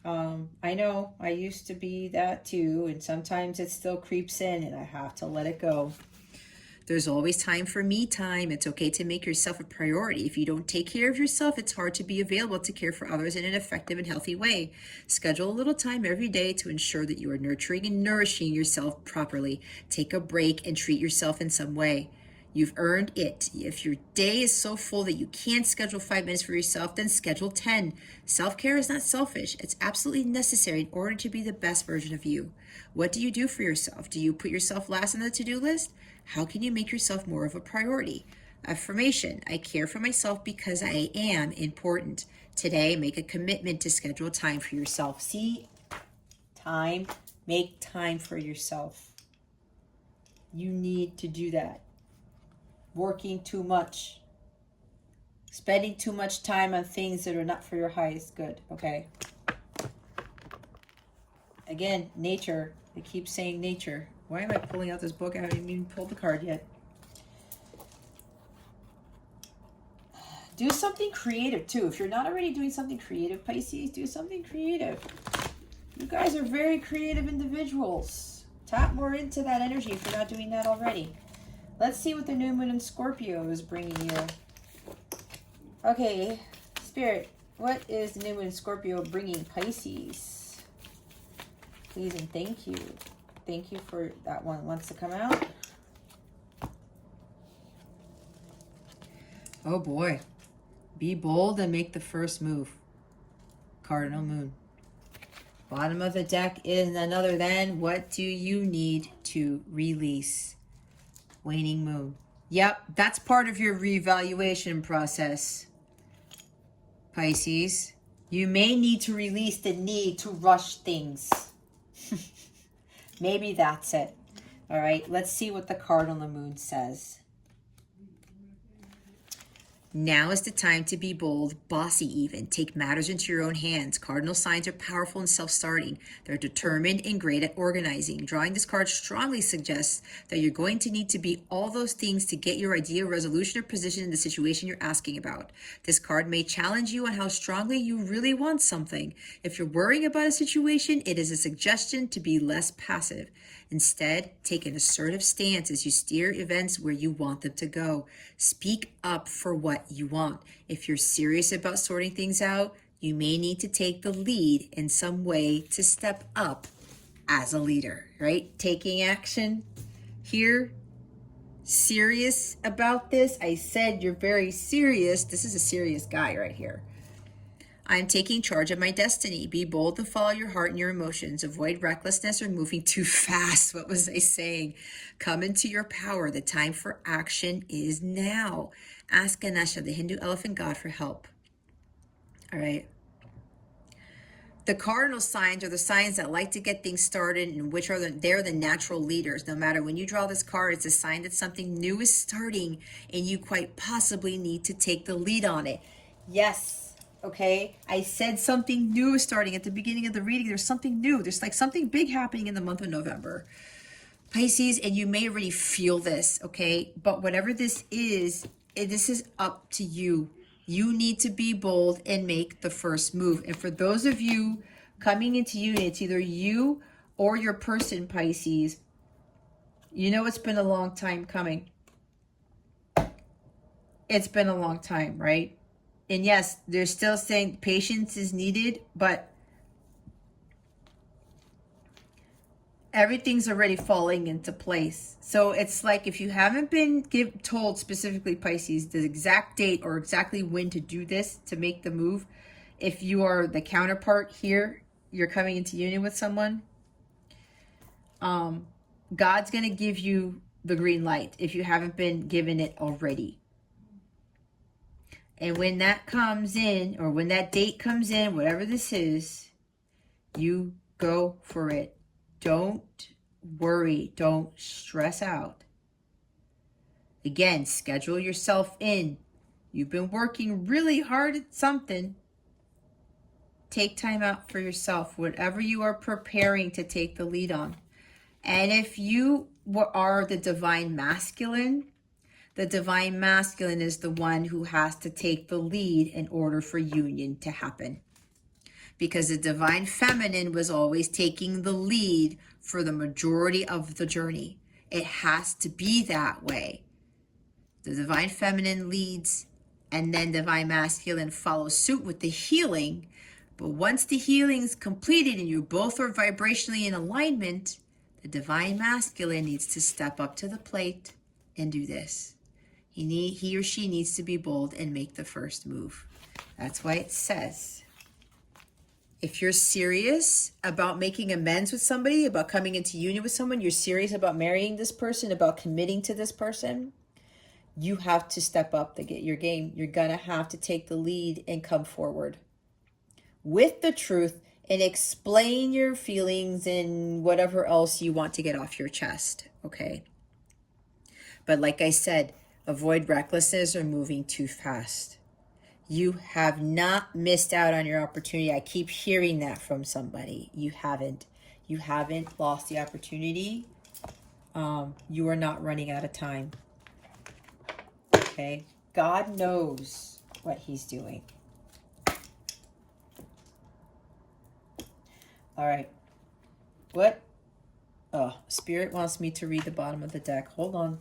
I know I used to be that too, and sometimes it still creeps in and I have to let it go. There's always time for me time. It's okay to make yourself a priority. If you don't take care of yourself, it's hard to be available to care for others in an effective and healthy way. Schedule a little time every day to ensure that you are nurturing and nourishing yourself properly. Take a break and treat yourself in some way. You've earned it. If your day is so full that you can't schedule 5 minutes for yourself, then schedule 10. Self-care is not selfish. It's absolutely necessary in order to be the best version of you. What do you do for yourself? Do you put yourself last on the to-do list? How can you make yourself more of a priority? Affirmation: I care for myself because I am important. Today, make a commitment to schedule time for yourself. See? Time. Make time for yourself. You need to do that. Working too much. Spending too much time on things that are not for your highest good, okay? Again, nature. I keep saying nature. Why am I pulling out this book? I haven't even pulled the card yet. Do something creative, too. If you're not already doing something creative, Pisces, do something creative. You guys are very creative individuals. Tap more into that energy if you're not doing that already. Let's see what the new moon in Scorpio is bringing you. Okay, Spirit, what is the new moon in Scorpio bringing Pisces? Please and thank you. Thank you for that one wants to come out. Oh boy. Be bold and make the first move. Cardinal moon. Bottom of the deck is another then. What do you need to release? Waning moon. Yep, that's part of your reevaluation process, Pisces. You may need to release the need to rush things. Maybe that's it. All right, let's see what the card on the moon says. Now is the time to be bold, bossy even. Take matters into your own hands. Cardinal signs are powerful and self-starting. They're determined and great at organizing. Drawing this card strongly suggests that you're going to need to be all those things to get your idea, resolution, or position in the situation you're asking about. This card may challenge you on how strongly you really want something. If you're worrying about a situation, it is a suggestion to be less passive. Instead, take an assertive stance as you steer events where you want them to go. Speak up for what you want. If you're serious about sorting things out, you may need to take the lead in some way to step up as a leader, right? Taking action here. Serious about this. I said you're very serious. This is a serious guy right here. I'm taking charge of my destiny. Be bold and follow your heart and your emotions. Avoid recklessness or moving too fast. What was I saying? Come into your power. The time for action is now. Ask Ganesha, the Hindu elephant god, for help. All right. The cardinal signs are the signs that like to get things started, and which are they're the natural leaders. No matter when you draw this card, it's a sign that something new is starting, and you quite possibly need to take the lead on it. Yes. Okay, I said something new is starting at the beginning of the reading. There's something new. There's like something big happening in the month of November. Pisces, and you may already feel this, okay? But whatever this is up to you. You need to be bold and make the first move. And for those of you coming into union, it's either you or your person, Pisces. You know it's been a long time coming. It's been a long time, right? And yes, they're still saying patience is needed, but everything's already falling into place. So it's like if you haven't been told specifically, Pisces, the exact date or exactly when to do this, to make the move, if you are the counterpart here, you're coming into union with someone, God's going to give you the green light if you haven't been given it already. And when that comes in, or when that date comes in, whatever this is, you go for it. Don't worry. Don't stress out. Again, schedule yourself in. You've been working really hard at something. Take time out for yourself, whatever you are preparing to take the lead on. And if you are the divine masculine is the one who has to take the lead in order for union to happen. Because the divine feminine was always taking the lead for the majority of the journey. It has to be that way. The divine feminine leads, and then divine masculine follows suit with the healing. But once the healing is completed and you both are vibrationally in alignment, the divine masculine needs to step up to the plate and do this. He or she needs to be bold and make the first move. That's why it says, if you're serious about making amends with somebody, about coming into union with someone, you're serious about marrying this person, about committing to this person, you have to step up to get your game. You're going to have to take the lead and come forward with the truth and explain your feelings and whatever else you want to get off your chest, okay? But like I said, avoid recklessness or moving too fast. You have not missed out on your opportunity. I keep hearing that from somebody. You haven't. You haven't lost the opportunity. You are not running out of time. Okay? God knows what he's doing. All right. What? Oh, Spirit wants me to read the bottom of the deck. Hold on.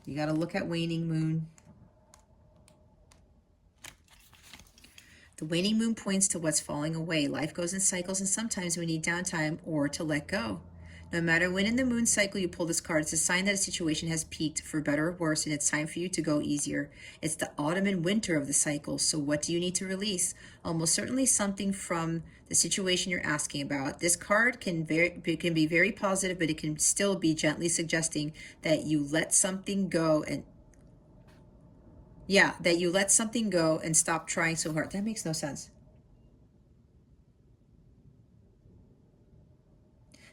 You got to look at waning moon. The waning moon points to what's falling away. Life goes in cycles, and sometimes we need downtime or to let go. No matter when in the moon cycle you pull this card, it's a sign that a situation has peaked, for better or worse, and it's time for you to go easier. It's the autumn and winter of the cycle, so what do you need to release? Almost certainly something from the situation you're asking about. This card can be very positive, but it can still be gently suggesting that you let something go and that you let something go and stop trying so hard. That makes no sense.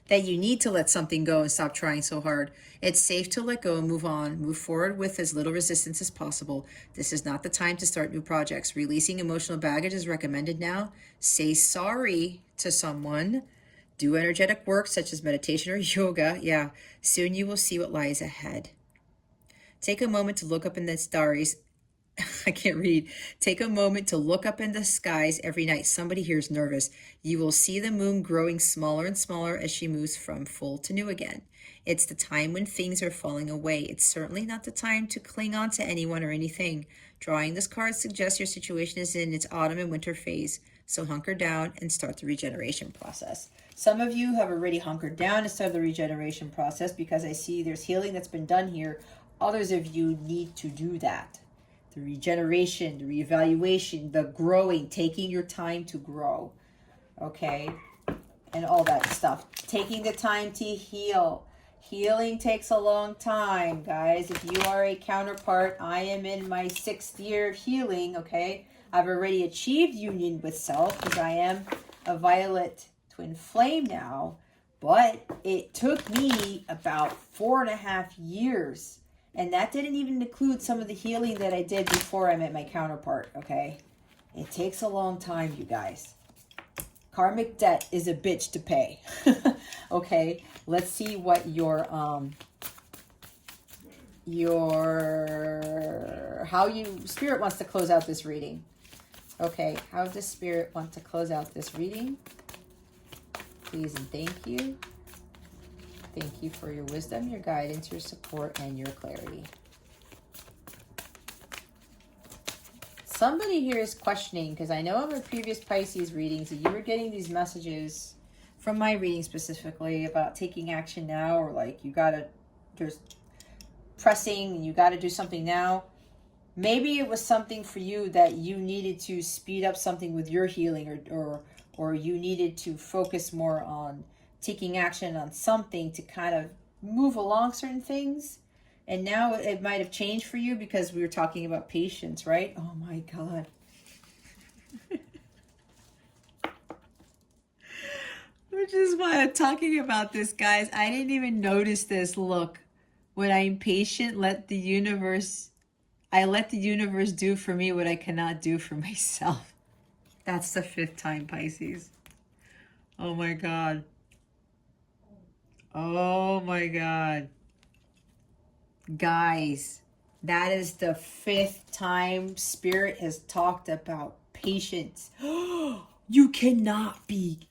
That you need to let something go and stop trying so hard. It's safe to let go and move on. Move forward with as little resistance as possible. This is not the time to start new projects. Releasing emotional baggage is recommended now. Say sorry to someone. Do energetic work such as meditation or yoga. Yeah, soon you will see what lies ahead. Take a moment to look up in the stars. I can't read. Take a moment to look up in the skies every night. Somebody here is nervous. You will see the moon growing smaller and smaller as she moves from full to new again. It's the time when things are falling away. It's certainly not the time to cling on to anyone or anything. Drawing this card suggests your situation is in its autumn and winter phase. So hunker down and start the regeneration process. Some of you have already hunkered down and started the regeneration process because I see there's healing that's been done here. Others of you need to do that. The regeneration, the reevaluation, the growing, taking your time to grow, okay? And all that stuff. Taking the time to heal. Healing takes a long time, guys. If you are a counterpart, I am in my 6th year of healing, okay? I've already achieved union with self because I am a violet twin flame now. But it took me about 4.5 years. And that didn't even include some of the healing that I did before I met my counterpart, okay? It takes a long time, you guys. Karmic debt is a bitch to pay. Okay, let's see what Spirit wants to close out this reading. Okay, how does Spirit want to close out this reading? Please and thank you. Thank you for your wisdom, your guidance, your support, and your clarity. Somebody here is questioning, because I know in my previous Pisces readings that you were getting these messages from my reading specifically about taking action now, or like there's pressing and you got to do something now. Maybe it was something for you that you needed to speed up something with your healing, or you needed to focus more on taking action on something to kind of move along certain things. And now it might have changed for you because we were talking about patience, right? Oh my God. Which is why I'm talking about this, guys. I didn't even notice this. Look, when I'm patient, I let the universe do for me what I cannot do for myself. That's the 5th time, Pisces. Oh my God. Oh my God. Guys, that is the 5th time Spirit has talked about patience. You cannot be.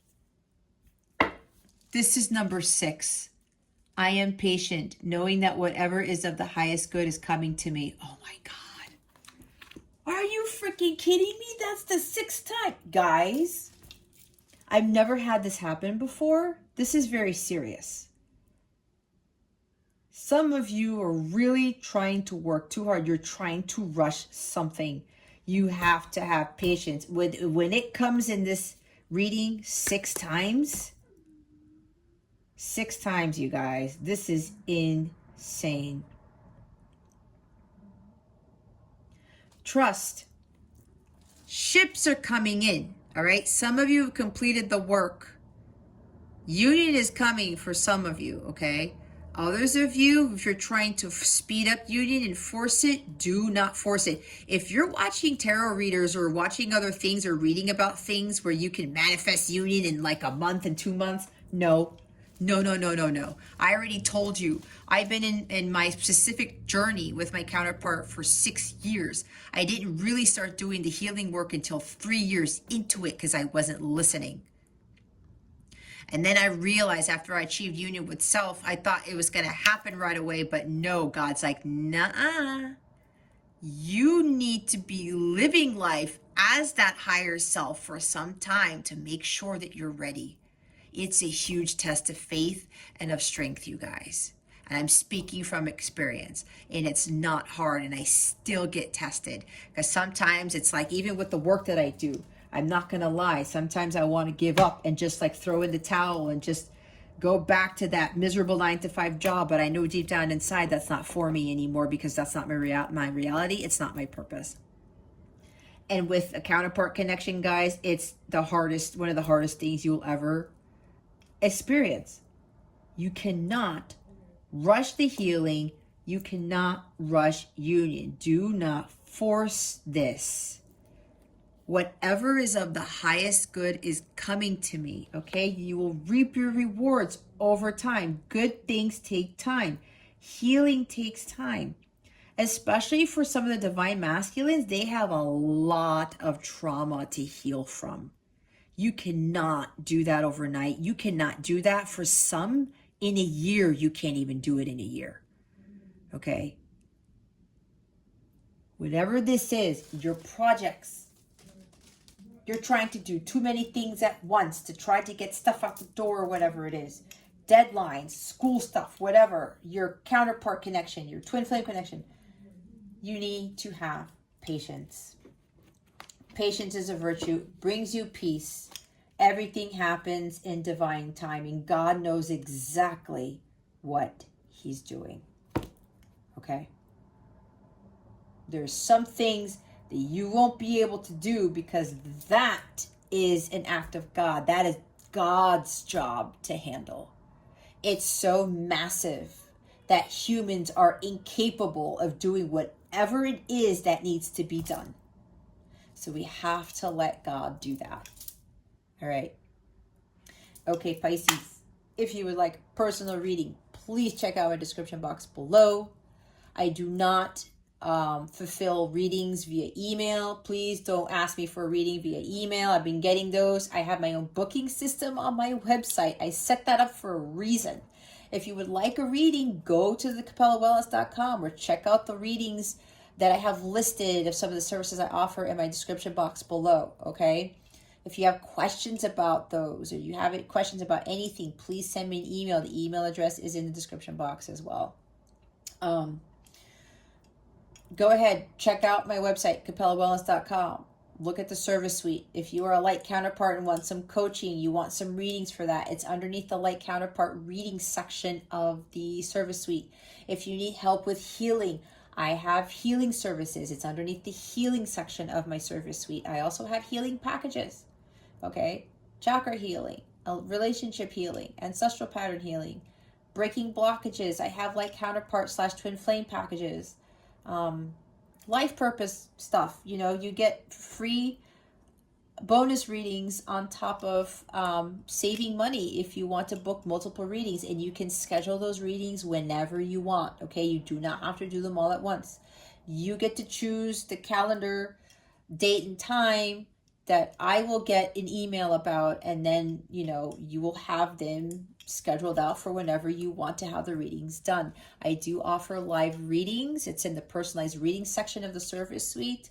This is number 6. I am patient, knowing that whatever is of the highest good is coming to me. Oh my God. Are you freaking kidding me? That's the 6th time. Guys, I've never had this happen before. This is very serious. Some of you are really trying to work too hard. You're trying to rush something. You have to have patience. When it comes in this reading 6 times, 6 times, you guys, this is insane. Trust. Ships are coming in, all right? Some of you have completed the work. Union is coming for some of you, okay? Others of you, if you're trying to speed up union and force it, do not force it. If you're watching tarot readers or watching other things or reading about things where you can manifest union in like a month and 2 months, no. No, no, no, no, no. I already told you. I've been in my specific journey with my counterpart for 6 years. I didn't really start doing the healing work until 3 years into it because I wasn't listening. And then I realized after I achieved union with self, I thought it was going to happen right away. But no, God's like, nah, you need to be living life as that higher self for some time to make sure that you're ready. It's a huge test of faith and of strength, you guys. And I'm speaking from experience, and it's not hard, and I still get tested because sometimes it's like, even with the work that I do, I'm not going to lie. Sometimes I want to give up and just like throw in the towel and just go back to that miserable 9-to-5 job. But I know deep down inside that's not for me anymore because that's not my reality. It's not my purpose. And with a counterpart connection, guys, it's one of the hardest things you'll ever experience. You cannot rush the healing. You cannot rush union. Do not force this. Whatever is of the highest good is coming to me, okay? You will reap your rewards over time. Good things take time. Healing takes time. Especially for some of the divine masculines, they have a lot of trauma to heal from. You cannot do that overnight. You cannot do that for some in a year. You can't even do it in a year, okay? Whatever this is, your projects, you're trying to do too many things at once to try to get stuff out the door or whatever it is. Deadlines, school stuff, whatever. Your counterpart connection, your twin flame connection. You need to have patience. Patience is a virtue, brings you peace. Everything happens in divine timing. God knows exactly what he's doing. Okay? There's some things that you won't be able to do because that is an act of God. That is God's job to handle. It's so massive that humans are incapable of doing whatever it is that needs to be done. So we have to let God do that. All right. Okay, Pisces, if you would like personal reading, please check out my description box below. I do not fulfill readings via email. Please don't ask me for a reading via email. I've been getting those. I have my own booking system on my website. I set that up for a reason. If you would like a reading, go to thecapellawellness.com or check out the readings that I have listed of some of the services I offer in my description box below, okay? If you have questions about those or you have questions about anything, please send me an email. The email address is in the description box as well. Go ahead, check out my website, counterpart.com. Look at the service suite. If you are a light counterpart and want some coaching, you want some readings for that, it's underneath the light counterpart reading section of the service suite. If you need help with healing, I have healing services. It's underneath the healing section of my service suite. I also have healing packages, okay? Chakra healing, relationship healing, ancestral pattern healing, breaking blockages. I have light counterpart / twin flame packages. Life purpose stuff. You know, you get free bonus readings on top of saving money if you want to book multiple readings, and you can schedule those readings whenever you want. Okay, you do not have to do them all at once. You get to choose the calendar date and time that I will get an email about, and then you will have them scheduled out for whenever you want to have the readings done. I do offer live readings. It's in the personalized reading section of the service suite.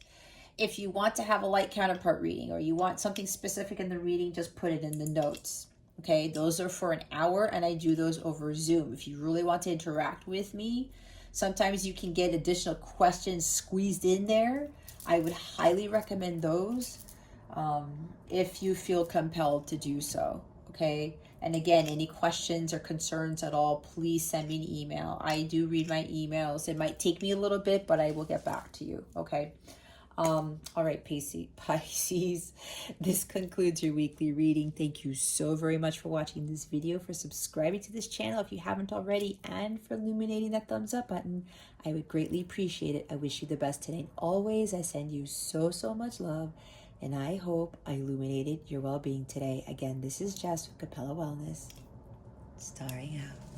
If you want to have a light counterpart reading or you want something specific in the reading, just put it in the notes. Okay, those are for an hour, and I do those over Zoom. If you really want to interact with me, sometimes you can get additional questions squeezed in there. I would highly recommend those if you feel compelled to do so. Okay. And again, any questions or concerns at all, please send me an email. I do read my emails. It might take me a little bit, but I will get back to you. Okay. All right, Pisces, this concludes your weekly reading. Thank you so very much for watching this video, for subscribing to this channel if you haven't already, and for illuminating that thumbs up button. I would greatly appreciate it. I wish you the best today. And always, I send you so, so much love, and I hope I illuminated your well-being today. Again, this is Jess with Capella Wellness, starring out.